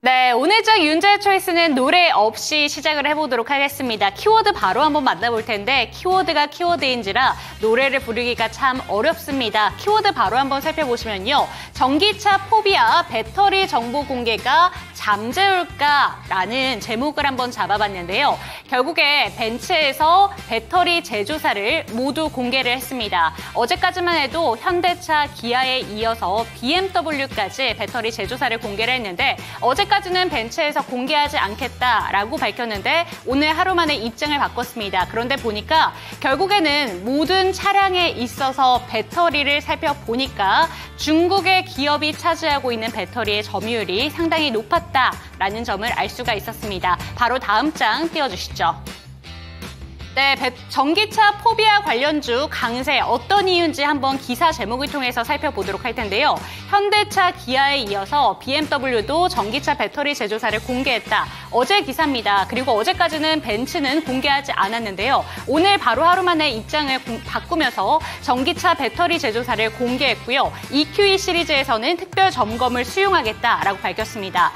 네, 오늘적 윤재 초이스는 노래 없이 시작을 해보도록 하겠습니다. 키워드 바로 한번 만나볼 텐데 키워드가 키워드인지라 노래를 부르기가 참 어렵습니다. 키워드 바로 한번 살펴보시면요. 전기차 포비아 배터리 정보 공개가 잠재울까라는 제목을 한번 잡아봤는데요. 결국에 벤츠에서 배터리 제조사를 모두 공개를 했습니다. 어제까지만 해도 현대차, 기아에 이어서 BMW까지 배터리 제조사를 공개를 했는데 어제까지는 벤츠에서 공개하지 않겠다라고 밝혔는데 오늘 하루 만에 입장을 바꿨습니다. 그런데 보니까 결국에는 모든 차량에 있어서 배터리를 살펴보니까 중국의 기업이 차지하고 있는 배터리의 점유율이 상당히 높았다라는 점을 알 수가 있었습니다. 바로 다음 장 띄워주시죠. 네, 전기차 포비아 관련주 강세 어떤 이유인지 한번 기사 제목을 통해서 살펴보도록 할 텐데요. 현대차, 기아에 이어서 BMW도 전기차 배터리 제조사를 공개했다. 어제 기사입니다. 그리고 어제까지는 벤츠는 공개하지 않았는데요. 오늘 바로 하루 만에 입장을 바꾸면서 전기차 배터리 제조사를 공개했고요. EQE 시리즈에서는 특별 점검을 수용하겠다라고 밝혔습니다.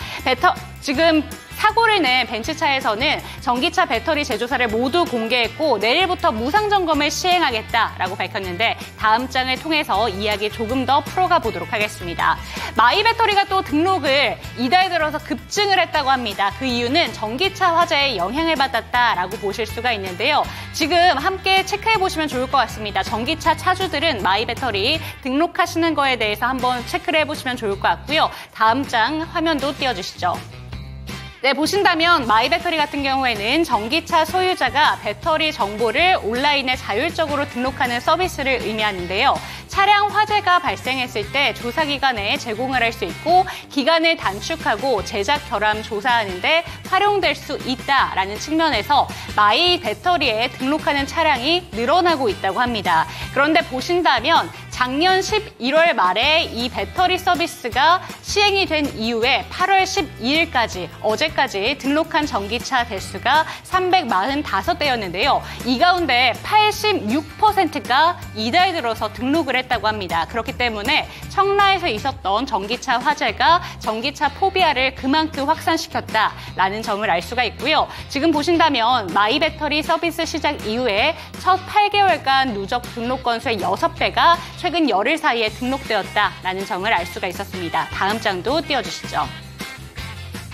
지금 사고를 낸 벤츠차에서는 전기차 배터리 제조사를 모두 공개했고 내일부터 무상 점검을 시행하겠다라고 밝혔는데 다음 장을 통해서 이야기 조금 더 풀어가 보도록 하겠습니다. 마이배터리가 또 등록을 이달 들어서 급증을 했다고 합니다. 그 이유는 전기차 화재에 영향을 받았다라고 보실 수가 있는데요. 지금 함께 체크해 보시면 좋을 것 같습니다. 전기차 차주들은 마이배터리 등록하시는 거에 대해서 한번 체크를 해보시면 좋을 것 같고요. 다음 장 화면도 띄워주시죠. 네, 보신다면 마이배터리 같은 경우에는 전기차 소유자가 배터리 정보를 온라인에 자율적으로 등록하는 서비스를 의미하는데요. 차량 화재가 발생했을 때 조사 기간에 제공을 할 수 있고 기간을 단축하고 제작 결함 조사하는 데 활용될 수 있다라는 측면에서 마이배터리에 등록하는 차량이 늘어나고 있다고 합니다. 그런데 보신다면 작년 11월 말에 이 배터리 서비스가 시행이 된 이후에 8월 12일까지 어제까지 등록한 전기차 대수가 345대였는데요. 이 가운데 86%가 이달 들어서 등록을 했다고 합니다. 그렇기 때문에 청라에서 있었던 전기차 화재가 전기차 포비아를 그만큼 확산시켰다라는 점을 알 수가 있고요. 지금 보신다면 마이배터리 서비스 시작 이후에 첫 8개월간 누적 등록 건수의 6배가 최근 열흘 사이에 등록되었다라는 점을 알 수가 있었습니다. 다음 장도 띄워주시죠.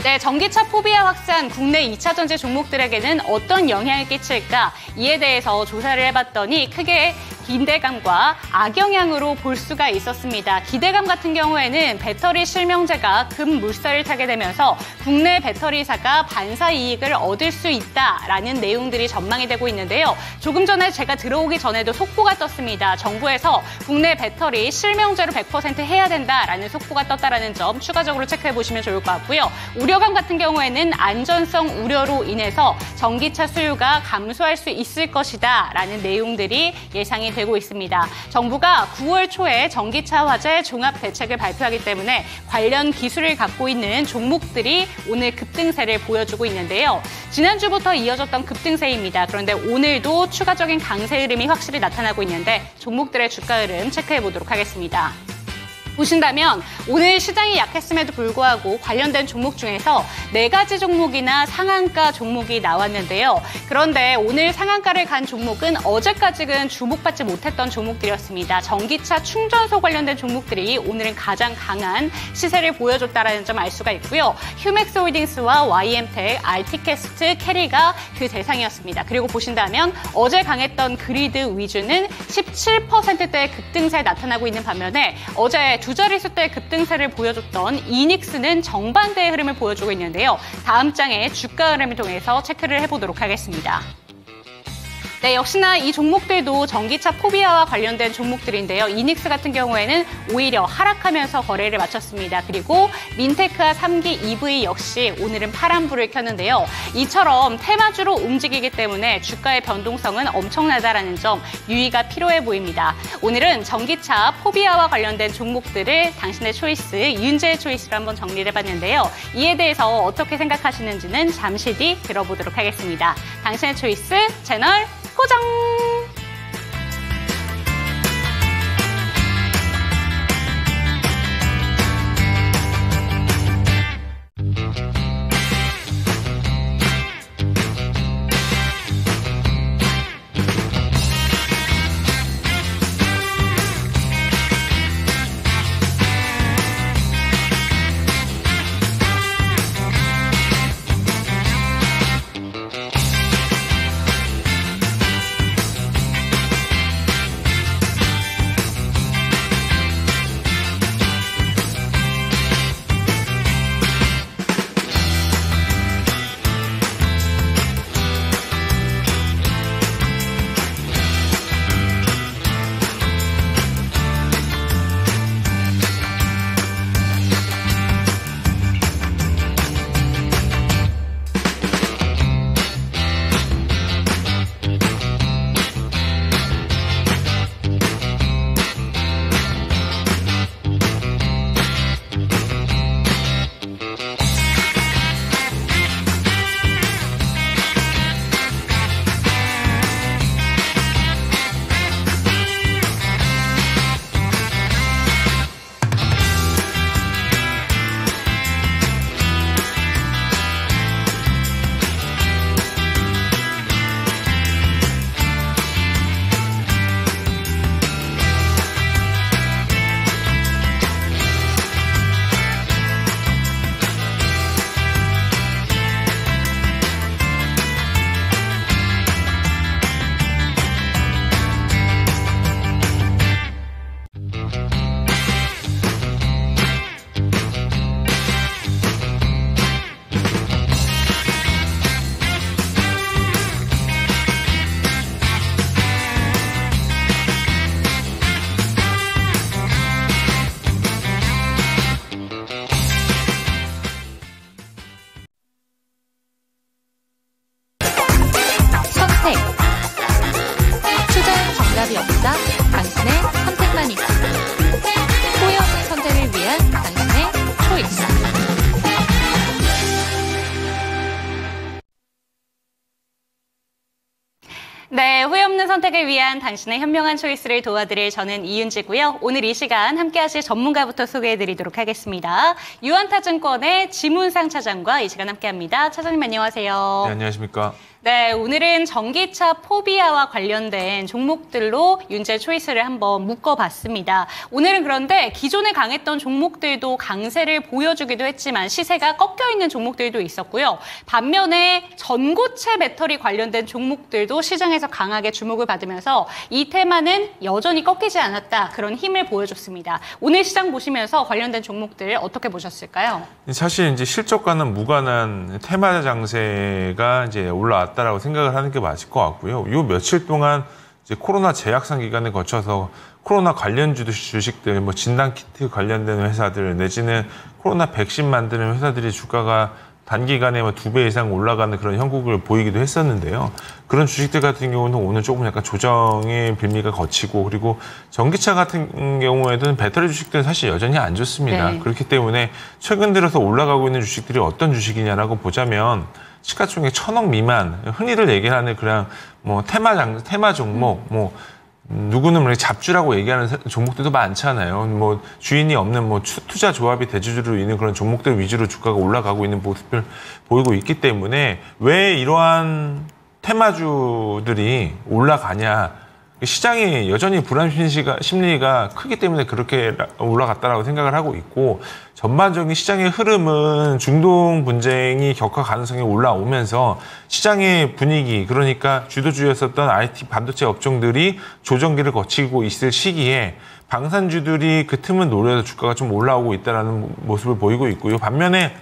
네, 전기차 포비아 확산 국내 2차 전지 종목들에게는 어떤 영향을 끼칠까? 이에 대해서 조사를 해봤더니 크게 기대감과 악영향으로 볼 수가 있었습니다. 기대감 같은 경우에는 배터리 실명제가 급물살을 타게 되면서 국내 배터리사가 반사 이익을 얻을 수 있다라는 내용들이 전망이 되고 있는데요. 조금 전에 제가 들어오기 전에도 속보가 떴습니다. 정부에서 국내 배터리 실명제로 100% 해야 된다라는 속보가 떴다라는 점 추가적으로 체크해 보시면 좋을 것 같고요. 우려감 같은 경우에는 안전성 우려로 인해서 전기차 수요가 감소할 수 있을 것이다라는 내용들이 예상이 되고 있습니다. 정부가 9월 초에 전기차 화재 종합 대책을 발표하기 때문에 관련 기술을 갖고 있는 종목들이 오늘 급등세를 보여주고 있는데요. 지난주부터 이어졌던 급등세입니다. 그런데 오늘도 추가적인 강세 흐름이 확실히 나타나고 있는데 종목들의 주가 흐름 체크해 보도록 하겠습니다. 보신다면 오늘 시장이 약했음에도 불구하고 관련된 종목 중에서 4가지 종목이나 상한가 종목이 나왔는데요. 그런데 오늘 상한가를 간 종목은 어제까지는 주목받지 못했던 종목들이었습니다. 전기차 충전소 관련된 종목들이 오늘은 가장 강한 시세를 보여줬다는 점 알 수가 있고요. 휴맥스홀딩스와 YM텍, RT캐스트, 캐리가 그 대상이었습니다. 그리고 보신다면 어제 강했던 그리드 위주는 17%대의 급등세에 나타나고 있는 반면에 어제 두 자릿수대 급등세를 보여줬던 이닉스는 정반대의 흐름을 보여주고 있는데요. 다음 장에 주가 흐름을 통해서 체크를 해보도록 하겠습니다. 네, 역시나 이 종목들도 전기차 포비아와 관련된 종목들인데요. 이닉스 같은 경우에는 오히려 하락하면서 거래를 마쳤습니다. 그리고 린테크와 3기 EV 역시 오늘은 파란불을 켰는데요. 이처럼 테마주로 움직이기 때문에 주가의 변동성은 엄청나다라는 점 유의가 필요해 보입니다. 오늘은 전기차 포비아와 관련된 종목들을 당신의 초이스, 윤재의 초이스로 한번 정리를 해봤는데요. 이에 대해서 어떻게 생각하시는지는 잠시 뒤 들어보도록 하겠습니다. 당신의 초이스 채널 고정! 선택을 위한 당신의 현명한 초이스를 도와드릴 저는 이윤지고요. 오늘 이 시간 함께하실 전문가부터 소개해드리도록 하겠습니다. 유한타증권의 지문상 차장과 이 시간 함께합니다. 차장님 안녕하세요. 네, 안녕하십니까. 네, 오늘은 전기차 포비아와 관련된 종목들로 윤재 초이스를 한번 묶어봤습니다. 오늘은 그런데 기존에 강했던 종목들도 강세를 보여주기도 했지만 시세가 꺾여있는 종목들도 있었고요. 반면에 전고체 배터리 관련된 종목들도 시장에서 강하게 주목을 받으면서 이 테마는 여전히 꺾이지 않았다. 그런 힘을 보여줬습니다. 오늘 시장 보시면서 관련된 종목들 어떻게 보셨을까요? 사실 이제 실적과는 무관한 테마 장세가 이제 올라왔다라고 생각을 하는 게 맞을 것 같고요. 요 며칠 동안 이제 코로나 재확산 기간을 거쳐서 코로나 관련 주식들, 뭐 진단키트 관련된 회사들 내지는 코로나 백신 만드는 회사들이 주가가 단기간에 2배 이상 올라가는 그런 형국을 보이기도 했었는데요. 그런 주식들 같은 경우는 오늘 조금 약간 조정의 빌미가 거치고, 그리고 전기차 같은 경우에는 배터리 주식들은 사실 여전히 안 좋습니다. 네. 그렇기 때문에 최근 들어서 올라가고 있는 주식들이 어떤 주식이냐라고 보자면 시가총액 1,000억 미만, 흔히들 얘기하는 그냥 뭐 테마 종목, 뭐 누구는 뭐 잡주라고 얘기하는 종목들도 많잖아요. 뭐 주인이 없는 뭐 투자 조합이 대주주로 있는 그런 종목들 위주로 주가가 올라가고 있는 모습을 보이고 있기 때문에 왜 이러한 테마주들이 올라가냐? 시장이 여전히 불안 심리가 크기 때문에 그렇게 올라갔다라고 생각을 하고 있고, 전반적인 시장의 흐름은 중동 분쟁이 격화 가능성이 올라오면서 시장의 분위기, 그러니까 주도주였었던 IT 반도체 업종들이 조정기를 거치고 있을 시기에 방산주들이 그 틈을 노려서 주가가 좀 올라오고 있다는 모습을 보이고 있고요. 반면에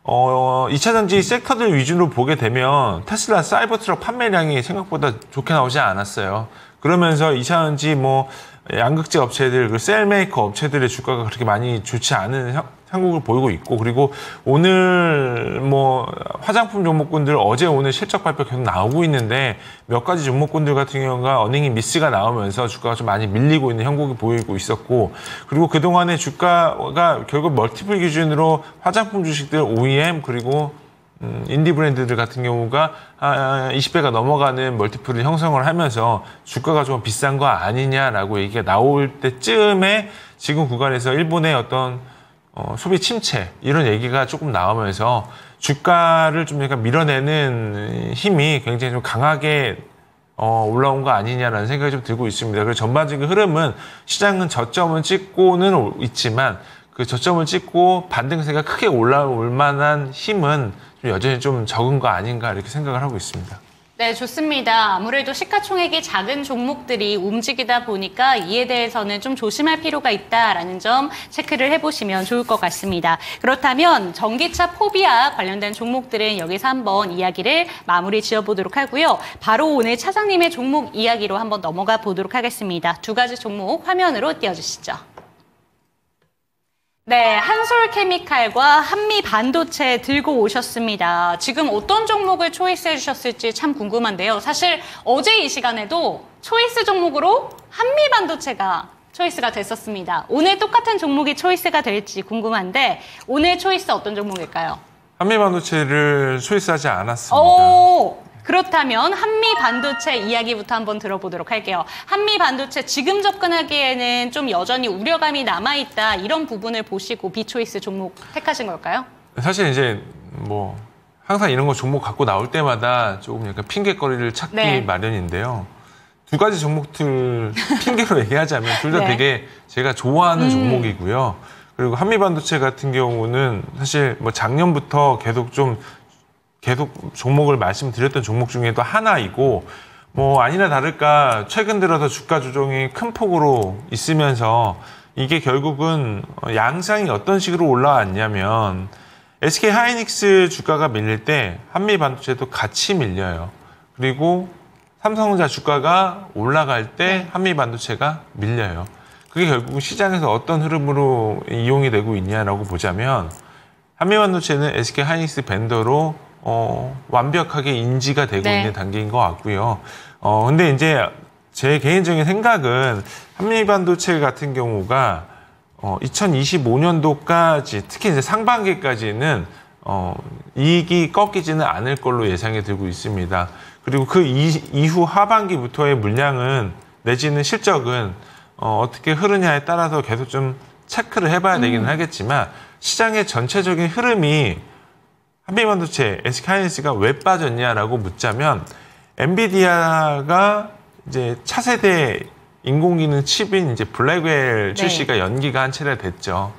2차 전지 섹터들 위주로 보게 되면 테슬라 사이버트럭 판매량이 생각보다 좋게 나오지 않았어요. 그러면서 2차 전지 뭐 양극재 업체들, 그 셀메이커 업체들의 주가가 그렇게 많이 좋지 않은 형국을 보이고 있고, 그리고 오늘 뭐 화장품 종목군들 어제 오늘 실적 발표 계속 나오고 있는데 몇 가지 종목군들 같은 경우가 어닝이 미스가 나오면서 주가가 좀 많이 밀리고 있는 형국이 보이고 있었고, 그리고 그동안의 주가가 결국 멀티플 기준으로 화장품 주식들 OEM 그리고 인디 브랜드들 같은 경우가 20배가 넘어가는 멀티플을 형성을 하면서 주가가 좀 비싼 거 아니냐라고 얘기가 나올 때쯤에 지금 구간에서 일본의 어떤 소비 침체 이런 얘기가 조금 나오면서 주가를 좀 약간 밀어내는 힘이 굉장히 좀 강하게 올라온 거 아니냐라는 생각이 좀 들고 있습니다. 그래서 전반적인 흐름은 시장은 저점은 찍고는 있지만 그 저점을 찍고 반등세가 크게 올라올 만한 힘은 좀 여전히 좀 적은 거 아닌가 이렇게 생각을 하고 있습니다. 네, 좋습니다. 아무래도 시가총액이 작은 종목들이 움직이다 보니까 이에 대해서는 좀 조심할 필요가 있다라는 점 체크를 해보시면 좋을 것 같습니다. 그렇다면 전기차 포비아 관련된 종목들은 여기서 한번 이야기를 마무리 지어보도록 하고요. 바로 오늘 차장님의 종목 이야기로 한번 넘어가 보도록 하겠습니다. 두 가지 종목 화면으로 띄워주시죠. 네, 한솔케미칼과 한미반도체 들고 오셨습니다. 지금 어떤 종목을 초이스해 주셨을지 참 궁금한데요. 사실 어제 이 시간에도 초이스 종목으로 한미반도체가 초이스가 됐었습니다. 오늘 똑같은 종목이 초이스가 될지 궁금한데 오늘 초이스 어떤 종목일까요? 한미반도체를 초이스하지 않았습니다. 오! 그렇다면 한미반도체 이야기부터 한번 들어보도록 할게요. 한미반도체 지금 접근하기에는 좀 여전히 우려감이 남아있다 이런 부분을 보시고 비초이스 종목 택하신 걸까요? 사실 이제 뭐 항상 이런 거 종목 갖고 나올 때마다 조금 약간 핑계거리를 찾기 네. 마련인데요. 두 가지 종목들 핑계로 얘기하자면 둘 다 네. 되게 제가 좋아하는 종목이고요. 그리고 한미반도체 같은 경우는 사실 뭐 작년부터 계속 종목을 말씀드렸던 종목 중에도 하나이고, 뭐 아니나 다를까 최근 들어서 주가 조정이 큰 폭으로 있으면서 이게 결국은 양상이 어떤 식으로 올라왔냐면 SK 하이닉스 주가가 밀릴 때 한미반도체도 같이 밀려요. 그리고 삼성전자 주가가 올라갈 때 한미반도체가 밀려요. 그게 결국 시장에서 어떤 흐름으로 이용이 되고 있냐라고 보자면 한미반도체는 SK 하이닉스 벤더로 완벽하게 인지가 되고 네. 있는 단계인 것 같고요. 근데 이제 제 개인적인 생각은 한미반도체 같은 경우가 2025년도까지 특히 이제 상반기까지는 이익이 꺾이지는 않을 걸로 예상이 들고 있습니다. 그리고 그 이후 하반기부터의 물량은 내지는 실적은 어떻게 흐르냐에 따라서 계속 좀 체크를 해봐야 되기는 하겠지만 시장의 전체적인 흐름이 한미반도체, SK하이닉스가 왜 빠졌냐라고 묻자면 엔비디아가 이제 차세대 인공지능 칩인 이제 블랙웰 출시가 연기가 한 차례 됐죠.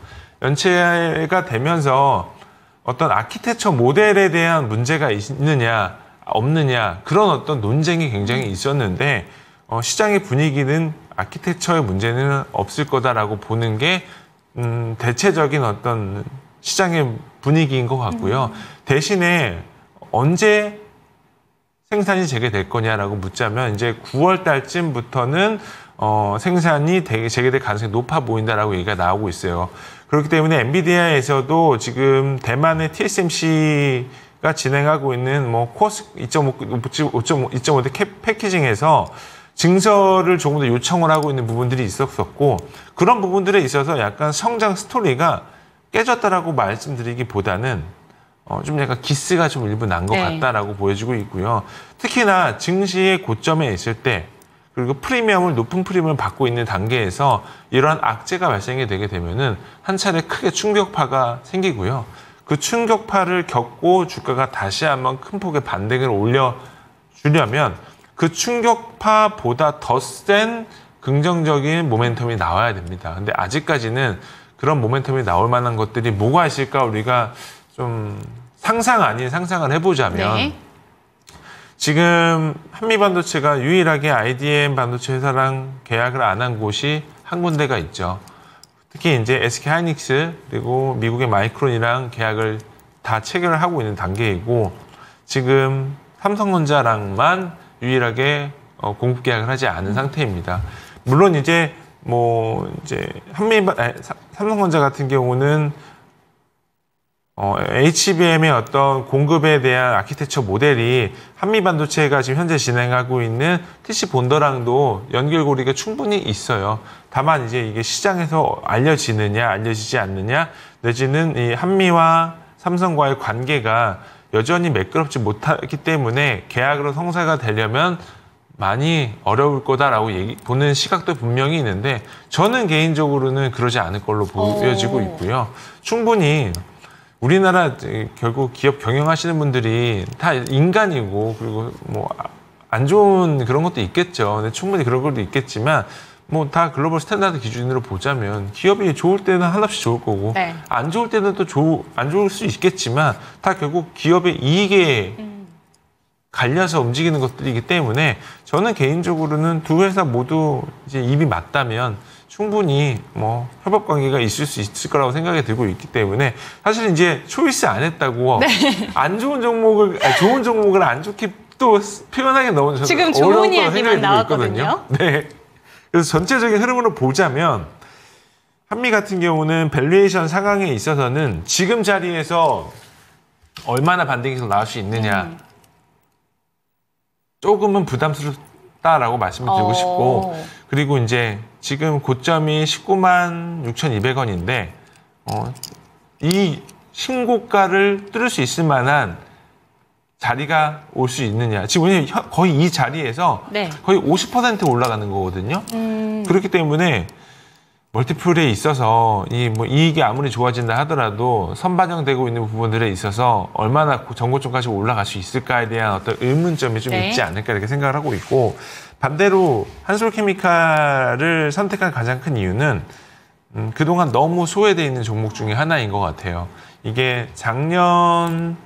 연체가 되면서 어떤 아키텍처 모델에 대한 문제가 있느냐 없느냐 그런 어떤 논쟁이 굉장히 있었는데 시장의 분위기는 아키텍처의 문제는 없을 거다라고 보는 게 대체적인 어떤 시장의 분위기인 것 같고요. 대신에 언제 생산이 재개될 거냐라고 묻자면 이제 9월 달쯤부터는 생산이 재개될 가능성이 높아 보인다라고 얘기가 나오고 있어요. 그렇기 때문에 엔비디아에서도 지금 대만의 TSMC가 진행하고 있는 뭐 코스 2.5대 패키징에서 증설을 조금 더 요청을 하고 있는 부분들이 있었었고 그런 부분들에 있어서 약간 성장 스토리가 깨졌다라고 말씀드리기보다는 좀 약간 기스가 좀 일부 난 것 같다라고 보여지고 있고요. 특히나 증시의 고점에 있을 때 그리고 높은 프리미엄을 받고 있는 단계에서 이러한 악재가 발생이 되게 되면은 한 차례 크게 충격파가 생기고요. 그 충격파를 겪고 주가가 다시 한번 큰 폭의 반등을 올려주려면 그 충격파보다 더 센 긍정적인 모멘텀이 나와야 됩니다. 근데 아직까지는 그런 모멘텀이 나올 만한 것들이 뭐가 있을까 우리가 좀 상상 아닌 상상을 해보자면 지금 한미반도체가 유일하게 IDM 반도체 회사랑 계약을 안 한 곳이 한 군데가 있죠. 특히 이제 SK하이닉스 그리고 미국의 마이크론이랑 계약을 다 체결을 하고 있는 단계이고 지금 삼성전자랑만 유일하게 공급 계약을 하지 않은 상태입니다. 물론 이제 삼성전자 같은 경우는 HBM의 어떤 공급에 대한 아키텍처 모델이 한미반도체가 지금 현재 진행하고 있는 TC 본더랑도 연결고리가 충분히 있어요. 다만 이제 이게 시장에서 알려지느냐, 알려지지 않느냐, 내지는 이 한미와 삼성과의 관계가 여전히 매끄럽지 못하기 때문에 계약으로 성사가 되려면 많이 어려울 거다라고 보는 시각도 분명히 있는데 저는 개인적으로는 그러지 않을 걸로 보여지고 있고요. 충분히 우리나라 결국 기업 경영하시는 분들이 다 인간이고 그리고 뭐 안 좋은 그런 것도 있겠죠. 근데 충분히 그런 것도 있겠지만 뭐 다 글로벌 스탠다드 기준으로 보자면 기업이 좋을 때는 한없이 좋을 거고 안 좋을 때는 또 안 좋을 수 있겠지만 다 결국 기업의 이익에 갈려서 움직이는 것들이기 때문에 저는 개인적으로는 두 회사 모두 이제 입이 맞다면 충분히 뭐 협업 관계가 있을 수 있을 거라고 생각이 들고 있기 때문에 사실 이제 초이스 안 했다고 안 좋은 종목을 좋은 종목을 안 좋게 또 표현하기 너무 지금 좋은 이야기만 나왔거든요. 네. 그래서 전체적인 흐름으로 보자면 한미 같은 경우는 밸류에이션 상황에 있어서는 지금 자리에서 얼마나 반등이 나올 수 있느냐 조금은 부담스럽다라고 말씀을 드리고 싶고 그리고 이제 지금 고점이 19만 6,200원인데 이 신고가를 뚫을 수 있을 만한 자리가 올 수 있느냐. 지금 거의 이 자리에서 거의 50% 올라가는 거거든요. 그렇기 때문에 멀티플에 있어서 이익이 아무리 좋아진다 하더라도 선반영되고 있는 부분들에 있어서 얼마나 전고점까지 올라갈 수 있을까에 대한 어떤 의문점이 좀 있지 않을까 이렇게 생각을 하고 있고 반대로 한솔케미칼을 선택한 가장 큰 이유는 그동안 너무 소외되어 있는 종목 중에 하나인 것 같아요. 이게 작년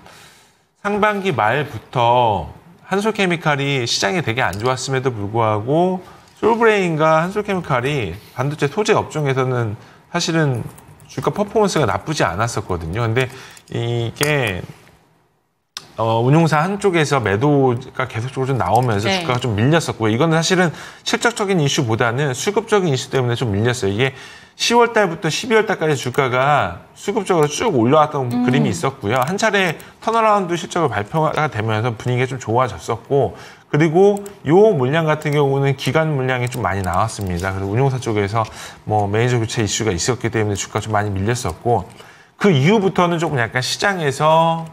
상반기 말부터 한솔케미칼이 시장이 되게 안 좋았음에도 불구하고 솔브레인과 한솔케미칼이 반도체 소재 업종에서는 사실은 주가 퍼포먼스가 나쁘지 않았었거든요. 근데 이게 운용사 한쪽에서 매도가 계속적으로 좀 나오면서 주가가 좀 밀렸었고요. 이거는 사실은 실적적인 이슈보다는 수급적인 이슈 때문에 좀 밀렸어요. 이게 10월 달부터 12월 달까지 주가가 수급적으로 쭉 올라왔던 그림이 있었고요. 한 차례 턴어라운드 실적을 발표가 되면서 분위기가 좀 좋아졌었고 그리고 요 물량 같은 경우는 기간 물량이 좀 많이 나왔습니다. 그래서 운용사 쪽에서 뭐 매니저 교체 이슈가 있었기 때문에 주가가 좀 많이 밀렸었고 그 이후부터는 조금 약간 시장에서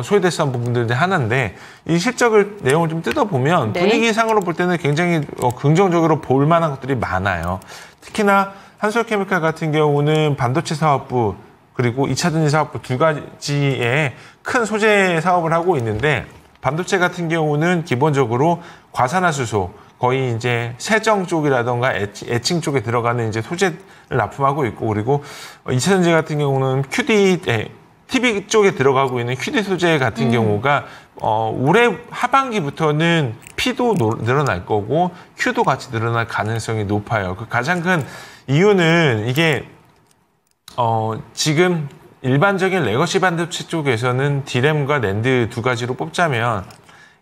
소외됐었던 부분들 중에 하나인데 이 실적을 내용을 좀 뜯어보면 네. 분위기상으로 볼 때는 굉장히 긍정적으로 볼 만한 것들이 많아요. 특히나 한솔케미칼 같은 경우는 반도체 사업부 그리고 2차 전지 사업부 두 가지의 큰 소재 사업을 하고 있는데 반도체 같은 경우는 기본적으로 과산화수소 거의 이제 세정 쪽이라던가 에칭 쪽에 들어가는 이제 소재를 납품하고 있고 그리고 2차 전지 같은 경우는 TV 쪽에 들어가고 있는 QD 소재 같은 경우가 올해 하반기부터는 P도 늘어날 거고 Q도 같이 늘어날 가능성이 높아요. 그 가장 큰 이유는 이게 지금 일반적인 레거시 반도체 쪽에서는 D램과 낸드 두 가지로 뽑자면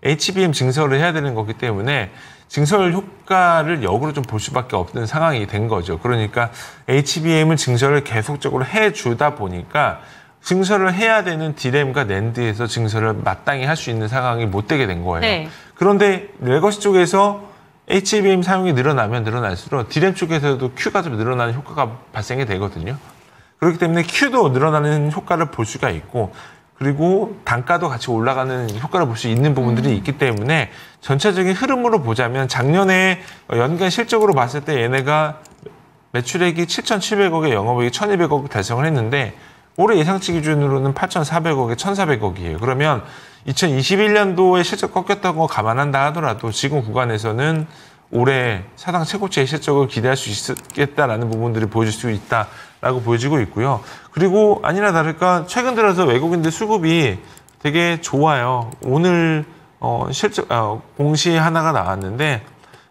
HBM 증설을 해야 되는 거기 때문에 증설 효과를 역으로 좀 볼 수밖에 없는 상황이 된 거죠. 그러니까 HBM을 증설을 계속적으로 해주다 보니까 증설을 해야 되는 D램과 낸드에서 증설을 마땅히 할 수 있는 상황이 못 되게 된 거예요. 네. 그런데 레거시 쪽에서 HBM 사용이 늘어나면 늘어날수록 D램 쪽에서도 Q가 좀 늘어나는 효과가 발생이 되거든요. 그렇기 때문에 Q도 늘어나는 효과를 볼 수가 있고 그리고 단가도 같이 올라가는 효과를 볼 수 있는 부분들이 있기 때문에 전체적인 흐름으로 보자면 작년에 연간 실적으로 봤을 때 얘네가 매출액이 7,700억에 영업이익이 1,200억 달성을 했는데 올해 예상치 기준으로는 8,400억에 1,400억이에요. 그러면 2021년도에 실적 꺾였다고 거 감안한다 하더라도 지금 구간에서는 올해 사상 최고치의 실적을 기대할 수 있겠다라는 부분들이 보여줄 수 있다라고 보여지고 있고요. 그리고 아니나 다를까 최근 들어서 외국인들 수급이 되게 좋아요. 오늘 실적 공시 하나가 나왔는데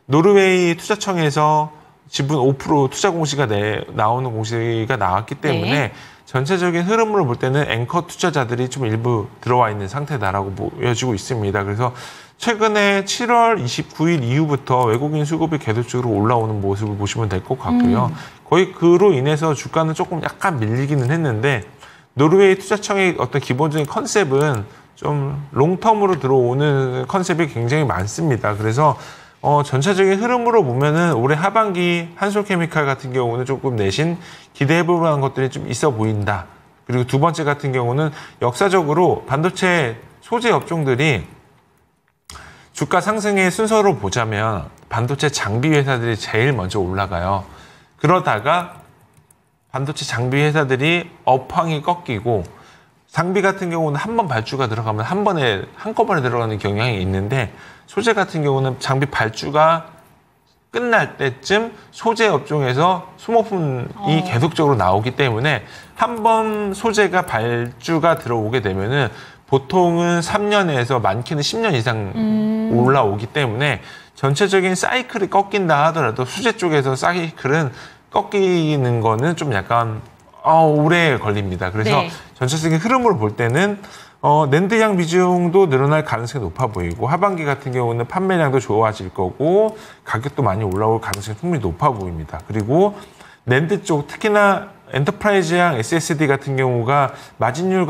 노르웨이 투자청에서 지분 5% 투자 공시가 나오는 공시가 나왔기 때문에 네. 전체적인 흐름으로 볼 때는 앵커 투자자들이 좀 일부 들어와 있는 상태다라고 보여지고 있습니다. 그래서 최근에 7월 29일 이후부터 외국인 수급이 계속적으로 올라오는 모습을 보시면 될 것 같고요. 거의 그로 인해서 주가는 조금 약간 밀리기는 했는데 노르웨이 투자청의 어떤 기본적인 컨셉은 좀 롱텀으로 들어오는 컨셉이 굉장히 많습니다. 그래서 전체적인 흐름으로 보면은 올해 하반기 한솔케미칼 같은 경우는 조금 내신 기대해볼 만한 것들이 좀 있어 보인다. 그리고 두 번째 같은 경우는 역사적으로 반도체 소재 업종들이 주가 상승의 순서로 보자면 반도체 장비 회사들이 제일 먼저 올라가요. 그러다가 반도체 장비 회사들이 업황이 꺾이고 장비 같은 경우는 한 번 발주가 들어가면 한꺼번에 들어가는 경향이 있는데 소재 같은 경우는 장비 발주가 끝날 때쯤 소재 업종에서 소모품이 계속적으로 나오기 때문에 한 번 소재가 발주가 들어오게 되면은 보통은 3년에서 많게는 10년 이상 올라오기 때문에 전체적인 사이클이 꺾인다 하더라도 수제 쪽에서 사이클은 꺾이는 거는 좀 약간 오래 걸립니다. 그래서 네. 전체적인 흐름으로 볼 때는 낸드양 비중도 늘어날 가능성이 높아 보이고 하반기 같은 경우는 판매량도 좋아질 거고 가격도 많이 올라올 가능성이 충분히 높아 보입니다. 그리고 낸드 쪽 특히나 엔터프라이즈양 SSD 같은 경우가 마진율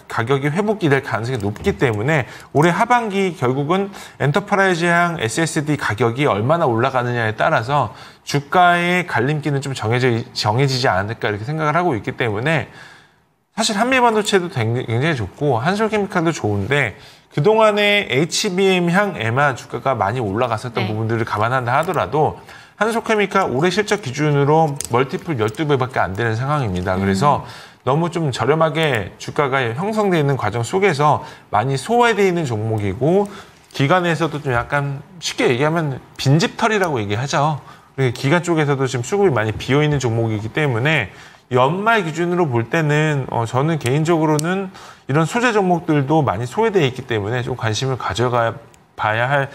가격이 회복이 될 가능성이 높기 때문에 올해 하반기 결국은 엔터프라이즈양 SSD 가격이 얼마나 올라가느냐에 따라서 주가의 갈림길은 좀 정해지지 않을까 이렇게 생각을 하고 있기 때문에 사실 한미반도체도 굉장히 좋고 한솔케미칼도 좋은데 그동안에 HBM향 에마 주가가 많이 올라갔었던 부분들을 감안한다 하더라도 한솔케미칼 올해 실적 기준으로 멀티플 12배밖에 안 되는 상황입니다. 그래서 너무 좀 저렴하게 주가가 형성되어 있는 과정 속에서 많이 소외되어 있는 종목이고 기관에서도 좀 약간 쉽게 얘기하면 빈집털이라고 얘기하죠. 기관 쪽에서도 지금 수급이 많이 비어있는 종목이기 때문에 연말 기준으로 볼 때는 저는 개인적으로는 이런 소재 종목들도 많이 소외되어 있기 때문에 좀 관심을 가져가 봐야 할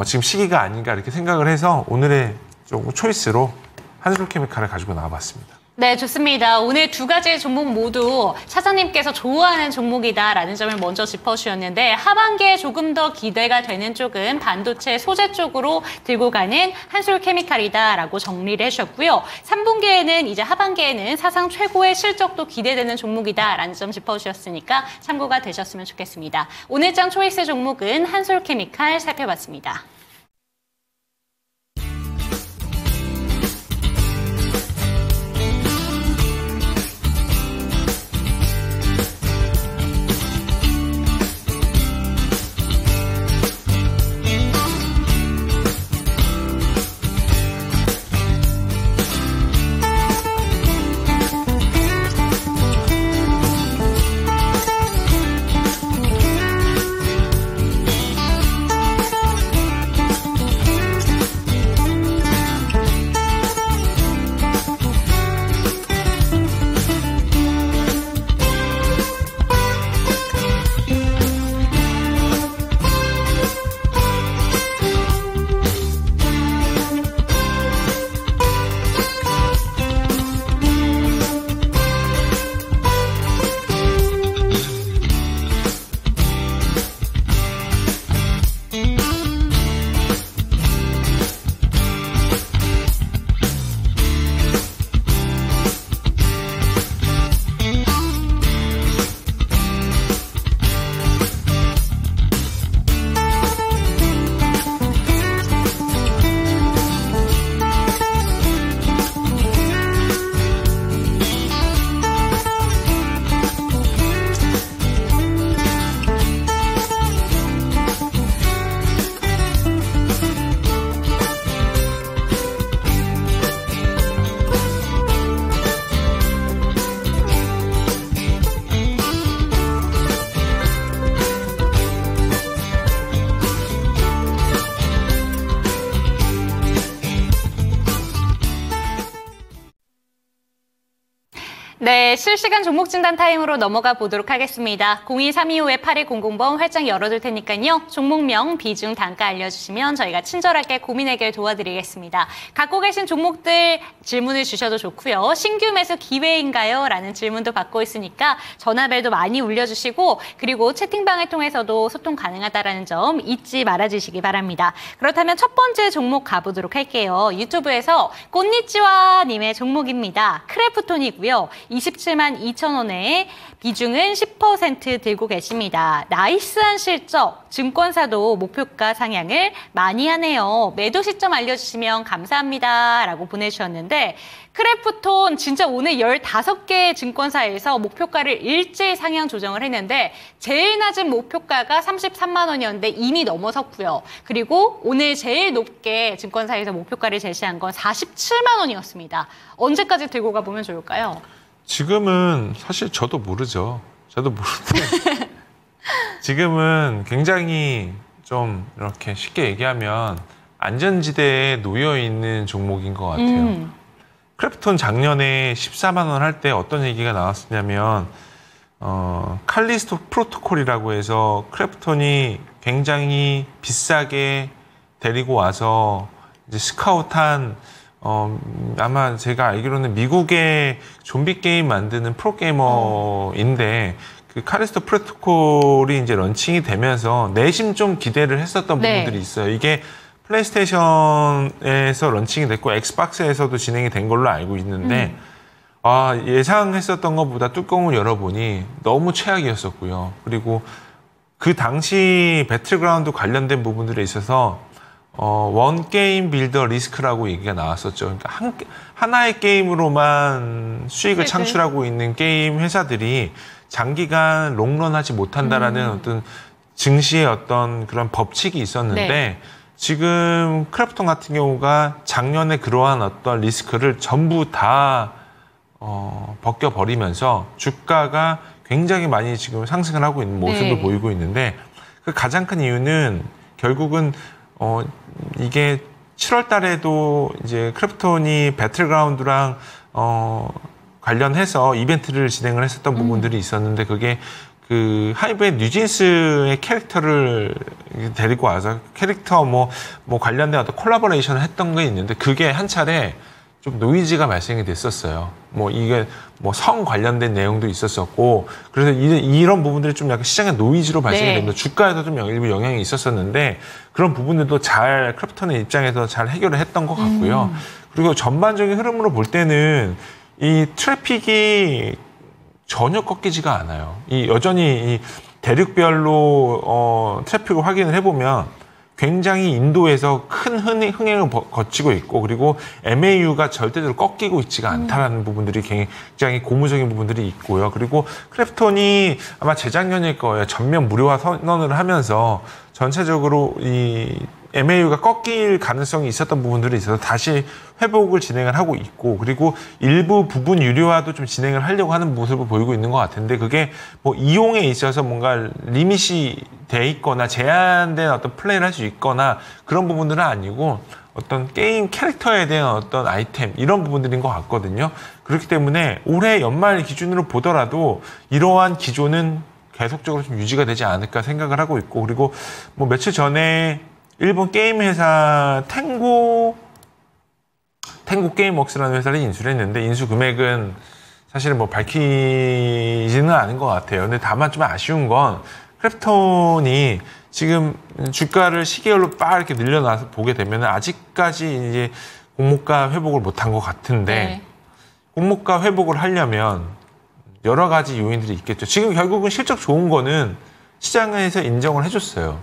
지금 시기가 아닌가 이렇게 생각을 해서 오늘의 좀 초이스로 한솔케미칼을 가지고 나와봤습니다. 네, 좋습니다. 오늘 두 가지 종목 모두 차장님께서 좋아하는 종목이다라는 점을 먼저 짚어주셨는데 하반기에 조금 더 기대가 되는 쪽은 반도체 소재 쪽으로 들고 가는 한솔케미칼이다라고 정리를 해주셨고요. 3분기에는 이제 하반기에는 사상 최고의 실적도 기대되는 종목이다라는 점 짚어주셨으니까 참고가 되셨으면 좋겠습니다. 오늘 장 초이스 종목은 한솔케미칼 살펴봤습니다. 네, 실시간 종목 진단 타임으로 넘어가 보도록 하겠습니다. 02-325-8100번 활짝 열어둘 테니까요. 종목명, 비중, 단가 알려주시면 저희가 친절하게 고민 해결 도와드리겠습니다. 갖고 계신 종목들 질문을 주셔도 좋고요. 신규 매수 기회인가요? 라는 질문도 받고 있으니까 전화벨도 많이 울려주시고 그리고 채팅방을 통해서도 소통 가능하다는 점 잊지 말아주시기 바랍니다. 그렇다면 첫 번째 종목 가보도록 할게요. 유튜브에서 꽃니찌와 님의 종목입니다. 크래프톤이고요. 27만 2천 원에 비중은 10% 들고 계십니다. 나이스한 실적, 증권사도 목표가 상향을 많이 하네요. 매도 시점 알려주시면 감사합니다. 라고 보내주셨는데 크래프톤 진짜 오늘 15개 증권사에서 목표가를 일제히 상향 조정을 했는데 제일 낮은 목표가가 33만 원이었는데 이미 넘어섰고요. 그리고 오늘 제일 높게 증권사에서 목표가를 제시한 건 47만 원이었습니다. 언제까지 들고 가보면 좋을까요? 지금은 사실 저도 모르죠. 저도 모르는데 지금은 굉장히 좀 이렇게 쉽게 얘기하면 안전지대에 놓여 있는 종목인 것 같아요. 크래프톤 작년에 14만 원 할 때 어떤 얘기가 나왔었냐면 칼리스토 프로토콜이라고 해서 크래프톤이 굉장히 비싸게 데리고 와서 이제 스카우트한 아마 제가 알기로는 미국의 좀비 게임 만드는 프로게이머인데 그 칼리스토 프로토콜이 이제 런칭이 되면서 내심 좀 기대를 했었던 부분들이 있어요. 이게 플레이스테이션에서 런칭이 됐고 엑스박스에서도 진행이 된 걸로 알고 있는데 예상했었던 것보다 뚜껑을 열어보니 너무 최악이었었고요. 그리고 그 당시 배틀그라운드 관련된 부분들에 있어서 원 게임 빌더 리스크라고 얘기가 나왔었죠. 그러니까 하나의 게임으로만 수익을 창출하고 있는 게임 회사들이 장기간 롱런하지 못한다라는 어떤 증시의 어떤 그런 법칙이 있었는데 지금 크래프톤 같은 경우가 작년에 그러한 어떤 리스크를 전부 다 벗겨버리면서 주가가 굉장히 많이 지금 상승을 하고 있는 모습을 보이고 있는데 그 가장 큰 이유는 결국은 이게 7월 달에도 이제 크래프톤이 배틀그라운드랑 관련해서 이벤트를 진행을 했었던 부분들이 있었는데 그게 그 하이브의 뉴진스의 캐릭터를 데리고 와서 캐릭터 뭐 관련된 어떤 콜라보레이션을 했던 게 있는데 그게 한 차례 좀 노이즈가 발생이 됐었어요. 이게 성 관련된 내용도 있었었고, 그래서 이런 부분들이 좀 약간 시장의 노이즈로 발생이 됩니다. 주가에도 좀 일부 영향이 있었었는데, 그런 부분들도 잘 크래프톤의 입장에서 잘 해결을 했던 것 같고요. 그리고 전반적인 흐름으로 볼 때는 이 트래픽이 전혀 꺾이지가 않아요. 여전히 이 대륙별로 트래픽을 확인을 해보면 굉장히 인도에서 큰 흥행을 거치고 있고 그리고 MAU가 절대적으로 꺾이고 있지가 않다라는 부분들이 굉장히 고무적인 부분들이 있고요. 그리고 크래프톤이 아마 재작년일 거예요. 전면 무료화 선언을 하면서 전체적으로 이 MAU가 꺾일 가능성이 있었던 부분들이 있어서 다시 회복을 진행을 하고 있고 그리고 일부 부분 유료화도 좀 진행을 하려고 하는 모습을 보이고 있는 것 같은데 그게 이용에 있어서 뭔가 리밋이 돼 있거나 제한된 어떤 플레이를 할 수 있거나 그런 부분들은 아니고 어떤 게임 캐릭터에 대한 어떤 아이템 이런 부분들인 것 같거든요. 그렇기 때문에 올해 연말 기준으로 보더라도 이러한 기조는 계속적으로 좀 유지가 되지 않을까 생각을 하고 있고 그리고 며칠 전에 일본 게임 회사 탱고 게임웍스라는 회사를 인수를 했는데 인수 금액은 사실은 밝히지는 않은 것 같아요. 근데 다만 좀 아쉬운 건 크래프톤이 지금 주가를 시계열로 빡 이렇게 늘려놔서 보게 되면 아직까지 이제 공모가 회복을 못한 것 같은데 공모가 회복을 하려면 여러 가지 요인들이 있겠죠. 지금 결국은 실적 좋은 거는 시장에서 인정을 해줬어요.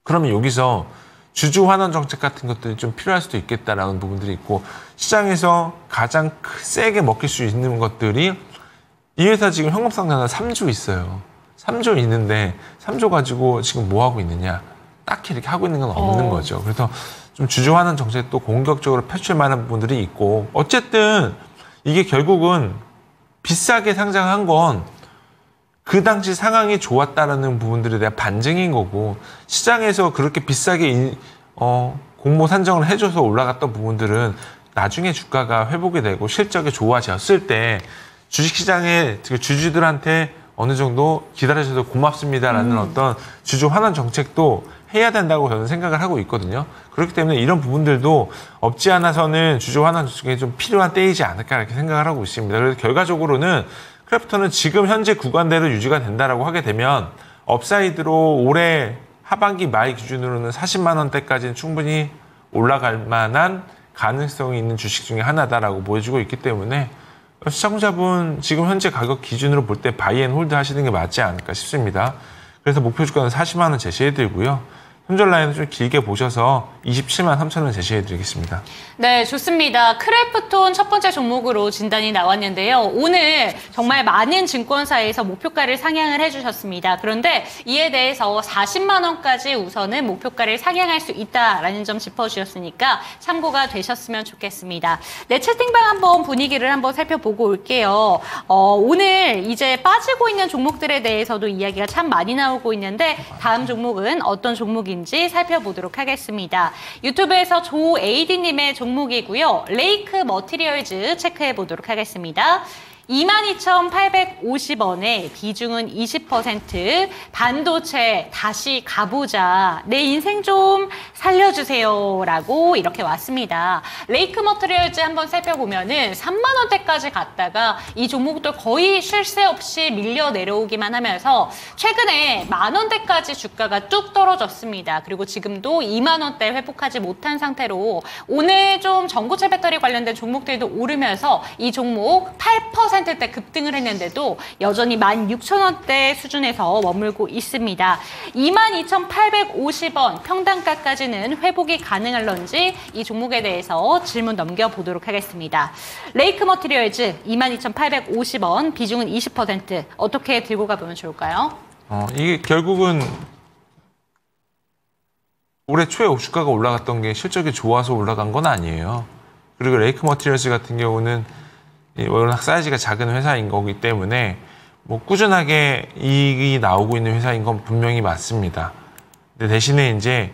그러면 여기서 주주 환원 정책 같은 것들이 좀 필요할 수도 있겠다라는 부분들이 있고 시장에서 가장 세게 먹힐 수 있는 것들이 이 회사 지금 현금상자가 3조 있어요. 3조 있는데 3조 가지고 지금 뭐 하고 있느냐? 딱히 이렇게 하고 있는 건 없는 거죠. 그래서 좀 주주 환원 정책도 공격적으로 펼칠 만한 부분들이 있고 어쨌든 이게 결국은 비싸게 상장한 건 그 당시 상황이 좋았다라는 부분들에 대한 반증인 거고 시장에서 그렇게 비싸게 공모 산정을 해줘서 올라갔던 부분들은 나중에 주가가 회복이 되고 실적이 좋아졌을 때 주식시장의 주주들한테 어느 정도 기다려줘서 고맙습니다라는 어떤 주주 환원 정책도 해야 된다고 저는 생각을 하고 있거든요. 그렇기 때문에 이런 부분들도 없지 않아서는 주주 환원 정책이 좀 필요한 때이지 않을까 이렇게 생각을 하고 있습니다. 그래서 결과적으로는 크래프톤은 지금 현재 구간대로 유지가 된다라고 하게 되면 업사이드로 올해 하반기 말 기준으로는 40만 원대까지는 충분히 올라갈 만한 가능성이 있는 주식 중에 하나다라고 보여지고 있기 때문에 시청자분 지금 현재 가격 기준으로 볼 때 바이앤홀드 하시는 게 맞지 않을까 싶습니다. 그래서 목표 주가는 40만 원 제시해드리고요. 손절 라인을 좀 길게 보셔서 27만 3천 원 제시해드리겠습니다. 네, 좋습니다. 크래프톤 첫 번째 종목으로 진단이 나왔는데요. 오늘 정말 많은 증권사에서 목표가를 상향을 해주셨습니다. 그런데 이에 대해서 40만 원까지 우선은 목표가를 상향할 수 있다라는 점 짚어주셨으니까 참고가 되셨으면 좋겠습니다. 네, 채팅방 한번 분위기를 한번 살펴보고 올게요. 오늘 이제 빠지고 있는 종목들에 대해서도 이야기가 참 많이 나오고 있는데 다음 종목은 어떤 종목인지 살펴보도록 하겠습니다. 유튜브에서 조AD님의 종목이고요. 레이크 머티리얼즈 체크해 보도록 하겠습니다. 22,850원에 비중은 20%, 반도체 다시 가보자. 내 인생 좀 살려주세요. 라고 이렇게 왔습니다. 레이크 머티리얼즈 한번 살펴보면은 3만 원대까지 갔다가 이 종목도 거의 쉴 새 없이 밀려 내려오기만 하면서 최근에 만 원대까지 주가가 뚝 떨어졌습니다. 그리고 지금도 2만 원대 회복하지 못한 상태로 오늘 좀 전고체 배터리 관련된 종목들도 오르면서 이 종목 8%대 급등을 했는데도 여전히 16,000원대 수준에서 머물고 있습니다. 22,850원 평단가까지는 회복이 가능할런지 이 종목에 대해서 질문 넘겨보도록 하겠습니다. 레이크 머티리얼즈 22,850원 비중은 20% 어떻게 들고 가보면 좋을까요? 이게 결국은 올해 초에 주가가 올라갔던 게 실적이 좋아서 올라간 건 아니에요. 그리고 레이크 머티리얼즈 같은 경우는 워낙 사이즈가 작은 회사인 거기 때문에 뭐 꾸준하게 이익이 나오고 있는 회사인 건 분명히 맞습니다. 근데 대신에 이제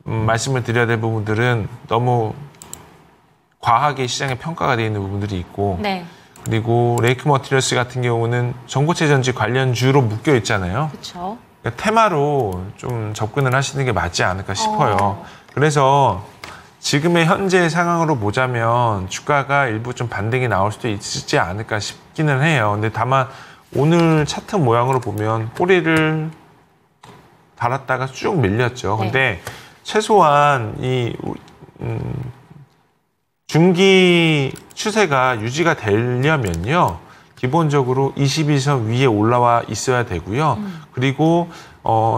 말씀을 드려야 될 부분들은 너무 과하게 시장에 평가가 되어 있는 부분들이 있고 네. 그리고 레이크 머티리얼스 같은 경우는 전고체 전지 관련주로 묶여 있잖아요. 그렇죠. 그러니까 테마로 좀 접근을 하시는 게 맞지 않을까 싶어요. 그래서 지금의 현재 상황으로 보자면 주가가 일부 좀 반등이 나올 수도 있지 않을까 싶기는 해요. 근데 다만 오늘 차트 모양으로 보면 꼬리를 달았다가 쭉 밀렸죠. 근데 네. 최소한 이 중기 추세가 유지가 되려면요. 기본적으로 21선 위에 올라와 있어야 되고요. 그리고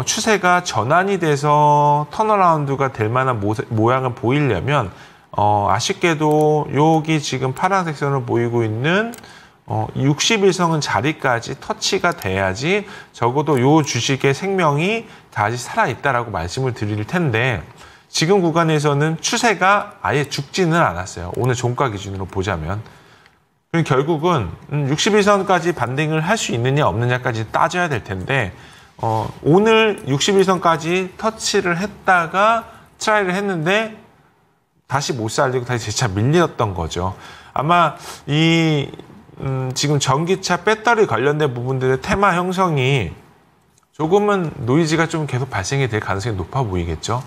추세가 전환이 돼서 턴어라운드가 될 만한 모양을 보이려면 아쉽게도 여기 지금 파란색 선을 보이고 있는 61선은 자리까지 터치가 돼야지 적어도 요 주식의 생명이 다시 살아있다라고 말씀을 드릴 텐데 지금 구간에서는 추세가 아예 죽지는 않았어요. 오늘 종가 기준으로 보자면. 그럼 결국은 61선까지 반등을 할 수 있느냐 없느냐까지 따져야 될 텐데 오늘 61선까지 터치를 했다가 트라이를 했는데 다시 못 살리고 다시 재차 밀렸던 거죠. 아마 이 지금 전기차 배터리 관련된 부분들의 테마 형성이 조금은 노이즈가 좀 계속 발생이 될 가능성이 높아 보이겠죠.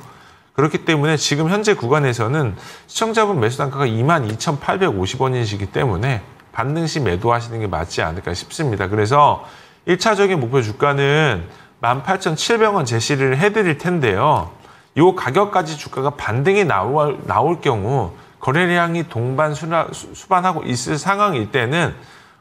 그렇기 때문에 지금 현재 구간에서는 시청자분 매수 단가가 22,850원이시기 때문에 반등 시 매도하시는 게 맞지 않을까 싶습니다. 그래서 1차적인 목표 주가는 18,700원 제시를 해드릴 텐데요. 이 가격까지 주가가 반등이 나올 경우 거래량이 동반 수반하고 있을 상황일 때는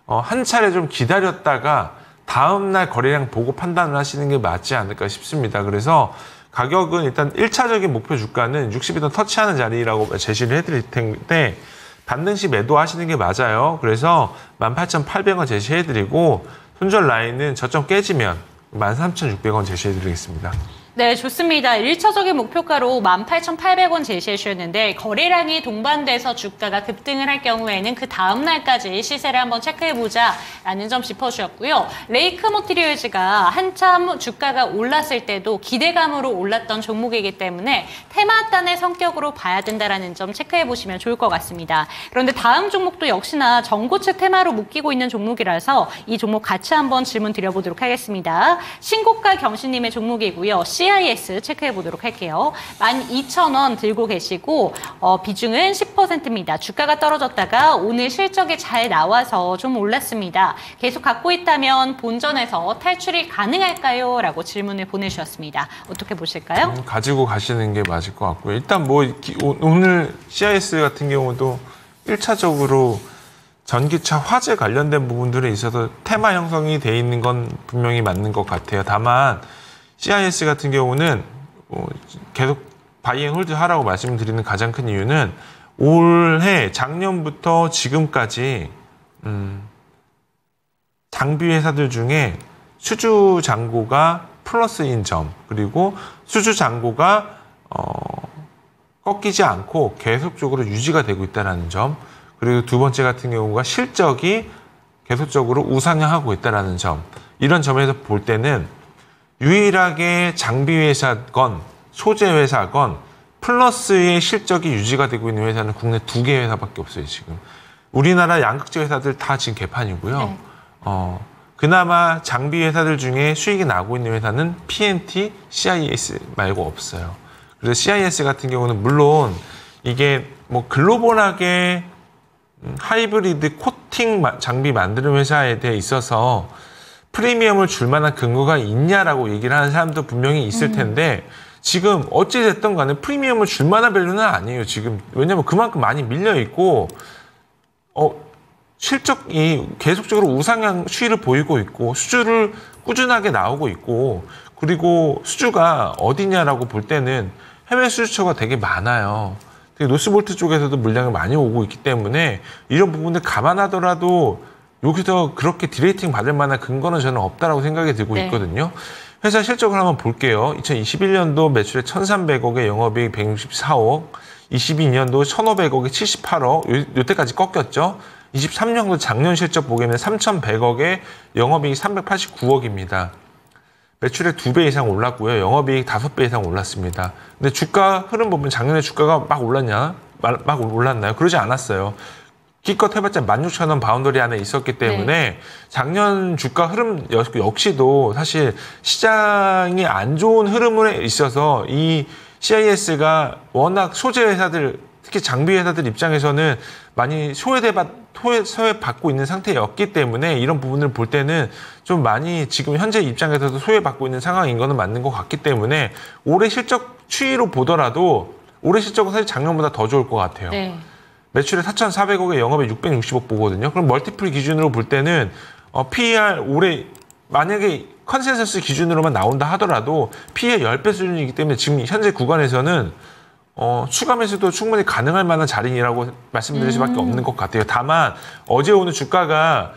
한 차례 좀 기다렸다가 다음날 거래량 보고 판단을 하시는 게 맞지 않을까 싶습니다. 그래서 가격은 일단 1차적인 목표 주가는 60원 터치하는 자리라고 제시를 해드릴 텐데 반등 시 매도하시는 게 맞아요. 그래서 18,800원 제시해드리고 손절 라인은 저점 깨지면 13,600원 제시해드리겠습니다. 네, 좋습니다. 1차적인 목표가로 18,800원 제시해 주셨는데 거래량이 동반돼서 주가가 급등을 할 경우에는 그 다음 날까지 시세를 한번 체크해보자라는 점 짚어주셨고요. 레이크 머티리얼즈가 한참 주가가 올랐을 때도 기대감으로 올랐던 종목이기 때문에 테마단의 성격으로 봐야 된다라는 점 체크해보시면 좋을 것 같습니다. 그런데 다음 종목도 역시나 전고체 테마로 묶이고 있는 종목이라서 이 종목 같이 한번 질문 드려보도록 하겠습니다. 신고가 경신님의 종목이고요. CIS 체크해 보도록 할게요. 12,000원 들고 계시고 비중은 10%입니다. 주가가 떨어졌다가 오늘 실적이 잘 나와서 좀 올랐습니다. 계속 갖고 있다면 본전에서 탈출이 가능할까요? 라고 질문을 보내주셨습니다. 어떻게 보실까요? 가지고 가시는 게 맞을 것 같고요. 일단 뭐 오늘 CIS 같은 경우도 1차적으로 전기차 화재 관련된 부분들에 있어서 테마 형성이 돼 있는 건 분명히 맞는 것 같아요. 다만 CIS 같은 경우는 계속 바이앤홀드 하라고 말씀드리는 가장 큰 이유는 올해 작년부터 지금까지 장비 회사들 중에 수주 잔고가 플러스인 점, 그리고 수주 잔고가 꺾이지 않고 계속적으로 유지가 되고 있다는 점, 그리고 두 번째 같은 경우가 실적이 계속적으로 우상향하고 있다는 점, 이런 점에서 볼 때는 유일하게 장비 회사건 소재 회사건 플러스의 실적이 유지가 되고 있는 회사는 국내 2개 회사밖에 없어요. 지금 우리나라 양극재 회사들 다 지금 개판이고요. 네. 그나마 장비 회사들 중에 수익이 나고 있는 회사는 PNT, CIS 말고 없어요. 그래서 CIS 같은 경우는 물론 이게 뭐 글로벌하게 하이브리드 코팅 장비 만드는 회사에 대해 있어서 프리미엄을 줄 만한 근거가 있냐라고 얘기를 하는 사람도 분명히 있을 텐데 지금 어찌됐든 간에 프리미엄을 줄 만한 밸류는 아니에요. 지금 왜냐면 그만큼 많이 밀려 있고 실적이 계속적으로 우상향 추이를 보이고 있고 수주를 꾸준하게 나오고 있고, 그리고 수주가 어디냐라고 볼 때는 해외 수주처가 되게 많아요. 되게 노스볼트 쪽에서도 물량이 많이 오고 있기 때문에 이런 부분을 감안하더라도 여기서 그렇게 디레이팅 받을 만한 근거는 저는 없다라고 생각이 들고 있거든요. 회사 실적을 한번 볼게요. 2021년도 매출액 1,300억에 영업이익 164억, 22년도 1,500억에 78억, 요때까지 꺾였죠. 23년도 작년 실적 보게는 3,100억에 영업이익 389억입니다. 매출액 2배 이상 올랐고요. 영업이익 5배 이상 올랐습니다. 근데 주가 흐름 보면 작년에 주가가 막 올랐냐? 막 올랐나요? 그러지 않았어요. 기껏 해봤자 16,000원 바운더리 안에 있었기 때문에 작년 주가 흐름 역시도 사실 시장이 안 좋은 흐름에 있어서 이 CIS가 워낙 소재 회사들, 특히 장비 회사들 입장에서는 많이 소외받고 있는 상태였기 때문에 이런 부분을 볼 때는 좀 많이 지금 현재 입장에서도 소외받고 있는 상황인 거는 맞는 것 같기 때문에 올해 실적 추이로 보더라도 올해 실적은 사실 작년보다 더 좋을 것 같아요. 네. 매출에 4,400억에 영업에 660억 보거든요. 그럼 멀티플 기준으로 볼 때는 PER 올해 만약에 컨센서스 기준으로만 나온다 하더라도 PER 10배 수준이기 때문에 지금 현재 구간에서는 추가 매수도 충분히 가능할 만한 자리라고 말씀드릴 수밖에 없는 것 같아요. 다만 어제 오늘 주가가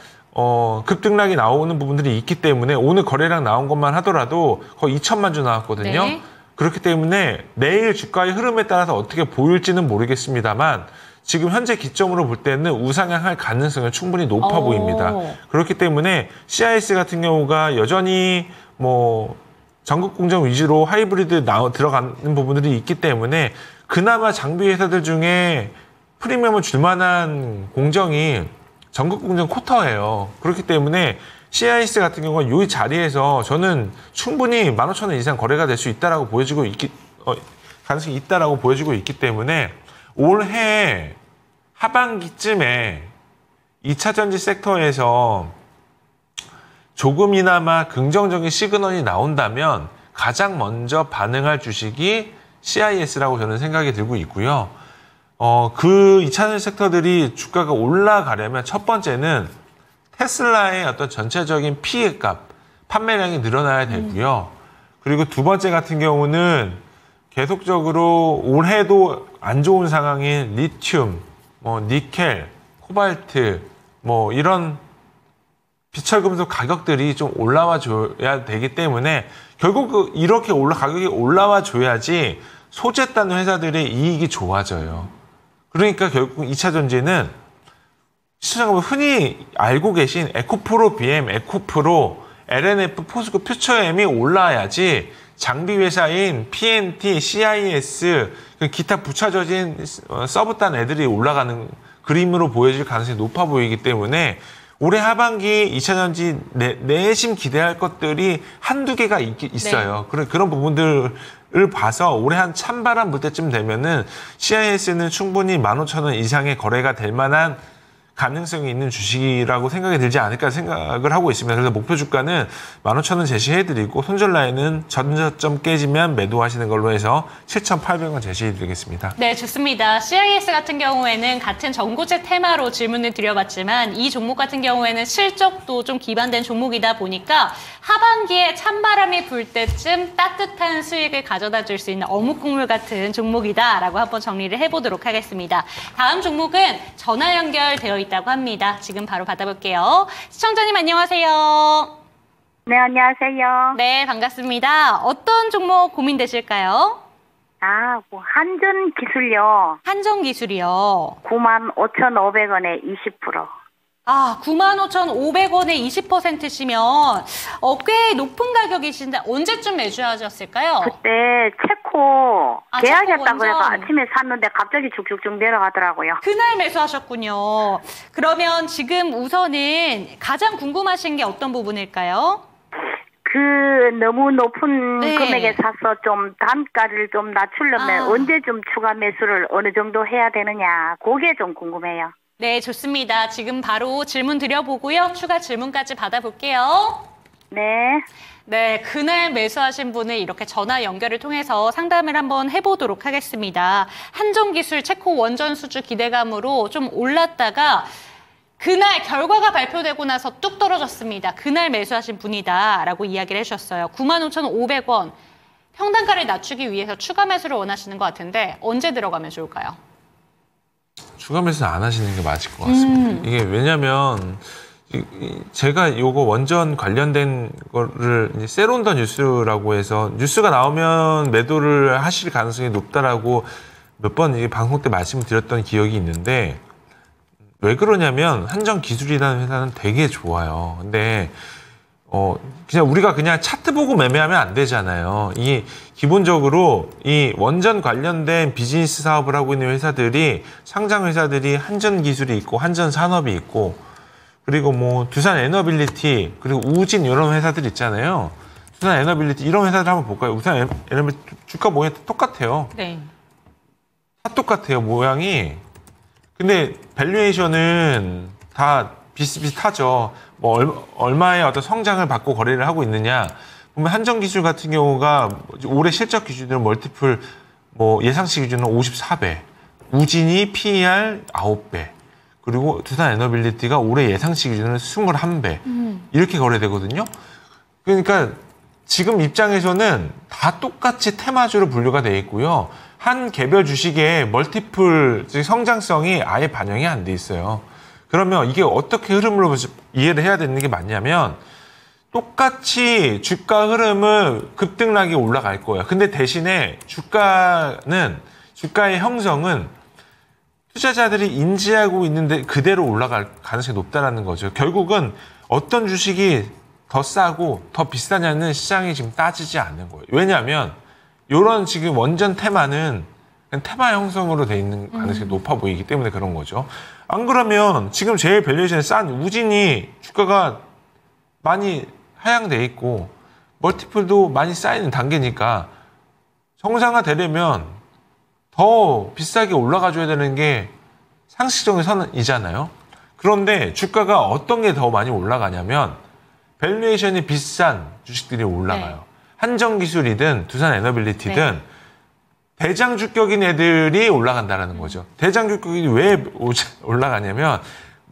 급등락이 나오는 부분들이 있기 때문에 오늘 거래량 나온 것만 하더라도 거의 2천만 주 나왔거든요. 네. 그렇기 때문에 내일 주가의 흐름에 따라서 어떻게 보일지는 모르겠습니다만 지금 현재 기점으로 볼 때는 우상향할 가능성이 충분히 높아 보입니다. 그렇기 때문에 CIS 같은 경우가 여전히 뭐 전국 공정 위주로 하이브리드 들어가는 부분들이 있기 때문에 그나마 장비 회사들 중에 프리미엄을 줄 만한 공정이 전국 공정 쿼터예요. 그렇기 때문에 CIS 같은 경우는 이 자리에서 저는 충분히 15,000원 이상 거래가 될 수 있다라고 보여지고 가능성이 있다라고 보여지고 있기 때문에 올해 하반기쯤에 2차 전지 섹터에서 조금이나마 긍정적인 시그널이 나온다면 가장 먼저 반응할 주식이 CIS라고 저는 생각이 들고 있고요. 그 2차 전지 섹터들이 주가가 올라가려면 첫 번째는 테슬라의 어떤 전체적인 피해값, 판매량이 늘어나야 되고요. 그리고 두 번째 같은 경우는 계속적으로 올해도 안 좋은 상황인 리튬, 니켈, 코발트, 이런 비철금속 가격들이 좀 올라와 줘야 되기 때문에 결국 이렇게 가격이 올라와 줘야지 소재 따는 회사들의 이익이 좋아져요. 그러니까 결국 2차 전지는 시청자분 흔히 알고 계신 에코프로 BM, 에코프로, LNF, 포스코, 퓨처엠이 올라야지 장비 회사인 PNT, CIS, 기타 붙여져진 서브단 애들이 올라가는 그림으로 보여질 가능성이 높아 보이기 때문에 올해 하반기 2차 전지 내심 기대할 것들이 한두 개가 있어요. 네. 그런 부분들을 봐서 올해 한 찬바람 불 때쯤 되면은 CIS는 충분히 15,000원 이상의 거래가 될 만한 가능성이 있는 주식이라고 생각이 들지 않을까 생각을 하고 있습니다. 그래서 목표 주가는 15,000원 제시해드리고 손절 라인은 전저점 깨지면 매도하시는 걸로 해서 7,800원 제시해드리겠습니다. 네, 좋습니다. CIS 같은 경우에는 같은 전고체 테마로 질문을 드려봤지만 이 종목 같은 경우에는 실적도 좀 기반된 종목이다 보니까 하반기에 찬바람이 불 때쯤 따뜻한 수익을 가져다 줄 수 있는 어묵국물 같은 종목이다라고 한번 정리를 해보도록 하겠습니다. 다음 종목은 전화 연결되어 있다고 합니다. 지금 바로 받아볼게요. 시청자님 안녕하세요. 네, 안녕하세요. 네, 반갑습니다. 어떤 종목 고민되실까요? 뭐 한전기술요. 한전기술이요. 95,500원에 20%. 95,500원에 20%시면 꽤 높은 가격이신데 언제쯤 매수하셨을까요? 그때 체코 계약했다고 체코 해서 원전. 아침에 샀는데 갑자기 쭉쭉쭉 내려가더라고요. 그날 매수하셨군요. 그러면 지금 우선은 가장 궁금하신 게 어떤 부분일까요? 너무 높은 네. 금액에 사서 좀 단가를 좀 낮추려면 언제쯤 추가 매수를 어느 정도 해야 되느냐, 그게 좀 궁금해요. 네, 좋습니다. 지금 바로 질문 드려보고요. 추가 질문까지 받아볼게요. 네. 네, 그날 매수하신 분을 이렇게 전화 연결을 통해서 상담을 한번 해보도록 하겠습니다. 한전기술 체코 원전 수주 기대감으로 좀 올랐다가 그날 결과가 발표되고 나서 뚝 떨어졌습니다. 그날 매수하신 분이다라고 이야기를 해주셨어요. 95,500원. 평단가를 낮추기 위해서 추가 매수를 원하시는 것 같은데 언제 들어가면 좋을까요? 추가 매수는 안 하시는 게 맞을 것 같습니다. 이게 왜냐면 제가 요거 원전 관련된 거를 이제 세론더 뉴스라고 해서 뉴스가 나오면 매도를 하실 가능성이 높다라고 몇 번 이게 방송 때 말씀을 드렸던 기억이 있는데 왜 그러냐면 한전기술이라는 회사는 되게 좋아요. 근데 그냥 우리가 그냥 차트 보고 매매하면 안 되잖아요. 이게 기본적으로 이 원전 관련된 비즈니스 사업을 하고 있는 회사들이 상장 회사들이 한전기술이 있고 한전산업이 있고 그리고 뭐 두산에너빌리티 그리고 우진 이런 회사들 있잖아요. 두산에너빌리티 이런 회사들 한번 볼까요? 두산에너빌리티 주가 모양이 똑같아요. 네. 다 똑같아요, 모양이. 근데 밸류에이션은 다 비슷비슷하죠. 뭐 얼마의 어떤 성장을 받고 거래를 하고 있느냐. 보면 한전기술 같은 경우가 올해 실적 기준으로 멀티플 뭐 예상치 기준으로 54배, 우진이 PER 9배, 그리고 두산에너빌리티가 올해 예상치 기준으로 21배 이렇게 거래되거든요. 그러니까 지금 입장에서는 다 똑같이 테마주로 분류가 돼 있고요. 한 개별 주식의 멀티플 즉 성장성이 아예 반영이 안 돼 있어요. 그러면 이게 어떻게 흐름으로 이해를 해야 되는 게 맞냐면 똑같이 주가 흐름은 급등락이 올라갈 거예요. 근데 대신에 주가의 형성은 투자자들이 인지하고 있는데 그대로 올라갈 가능성이 높다는 거죠. 결국은 어떤 주식이 더 싸고 더 비싸냐는 시장이 지금 따지지 않는 거예요. 왜냐하면 이런 지금 원전 테마는 그냥 테마 형성으로 돼 있는 가능성이 높아 보이기 때문에 그런 거죠. 안 그러면 지금 제일 밸류에이션이 싼 우진이 주가가 많이 하향돼 있고 멀티플도 많이 쌓이는 단계니까 정상화되려면 더 비싸게 올라가줘야 되는 게 상식적인 선이잖아요. 그런데 주가가 어떤 게 더 많이 올라가냐면 밸류에이션이 비싼 주식들이 올라가요. 네. 한전기술이든 두산에너빌리티든 네. 대장주격인 애들이 올라간다는 거죠. 대장주격이 왜 올라가냐면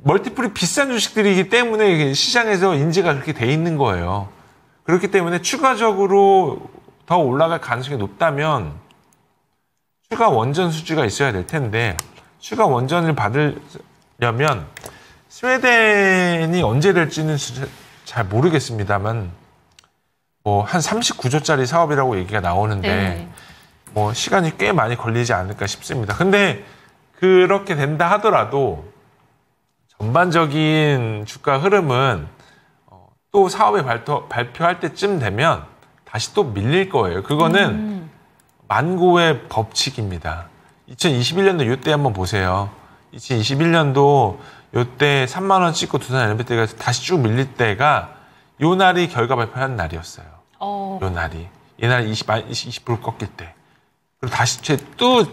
멀티플이 비싼 주식들이기 때문에 시장에서 인지가 그렇게 돼 있는 거예요. 그렇기 때문에 추가적으로 더 올라갈 가능성이 높다면 추가 원전 수주가 있어야 될 텐데 추가 원전을 받으려면 스웨덴이 언제 될지는 잘 모르겠습니다만 뭐 한 39조짜리 사업이라고 얘기가 나오는데 네. 뭐 시간이 꽤 많이 걸리지 않을까 싶습니다. 근데 그렇게 된다 하더라도 전반적인 주가 흐름은 또 사업에 발표할 때쯤 되면 다시 또 밀릴 거예요. 그거는 만고의 법칙입니다. 2021년도 이때 한번 보세요. 2021년도 이때 3만 원 찍고 두산 엘리베이터가 다시 쭉 밀릴 때가 요 날이 결과 발표하는 날이었어요. 요 날이. 얘날 20% 꺾일 때. 그리고 다시 또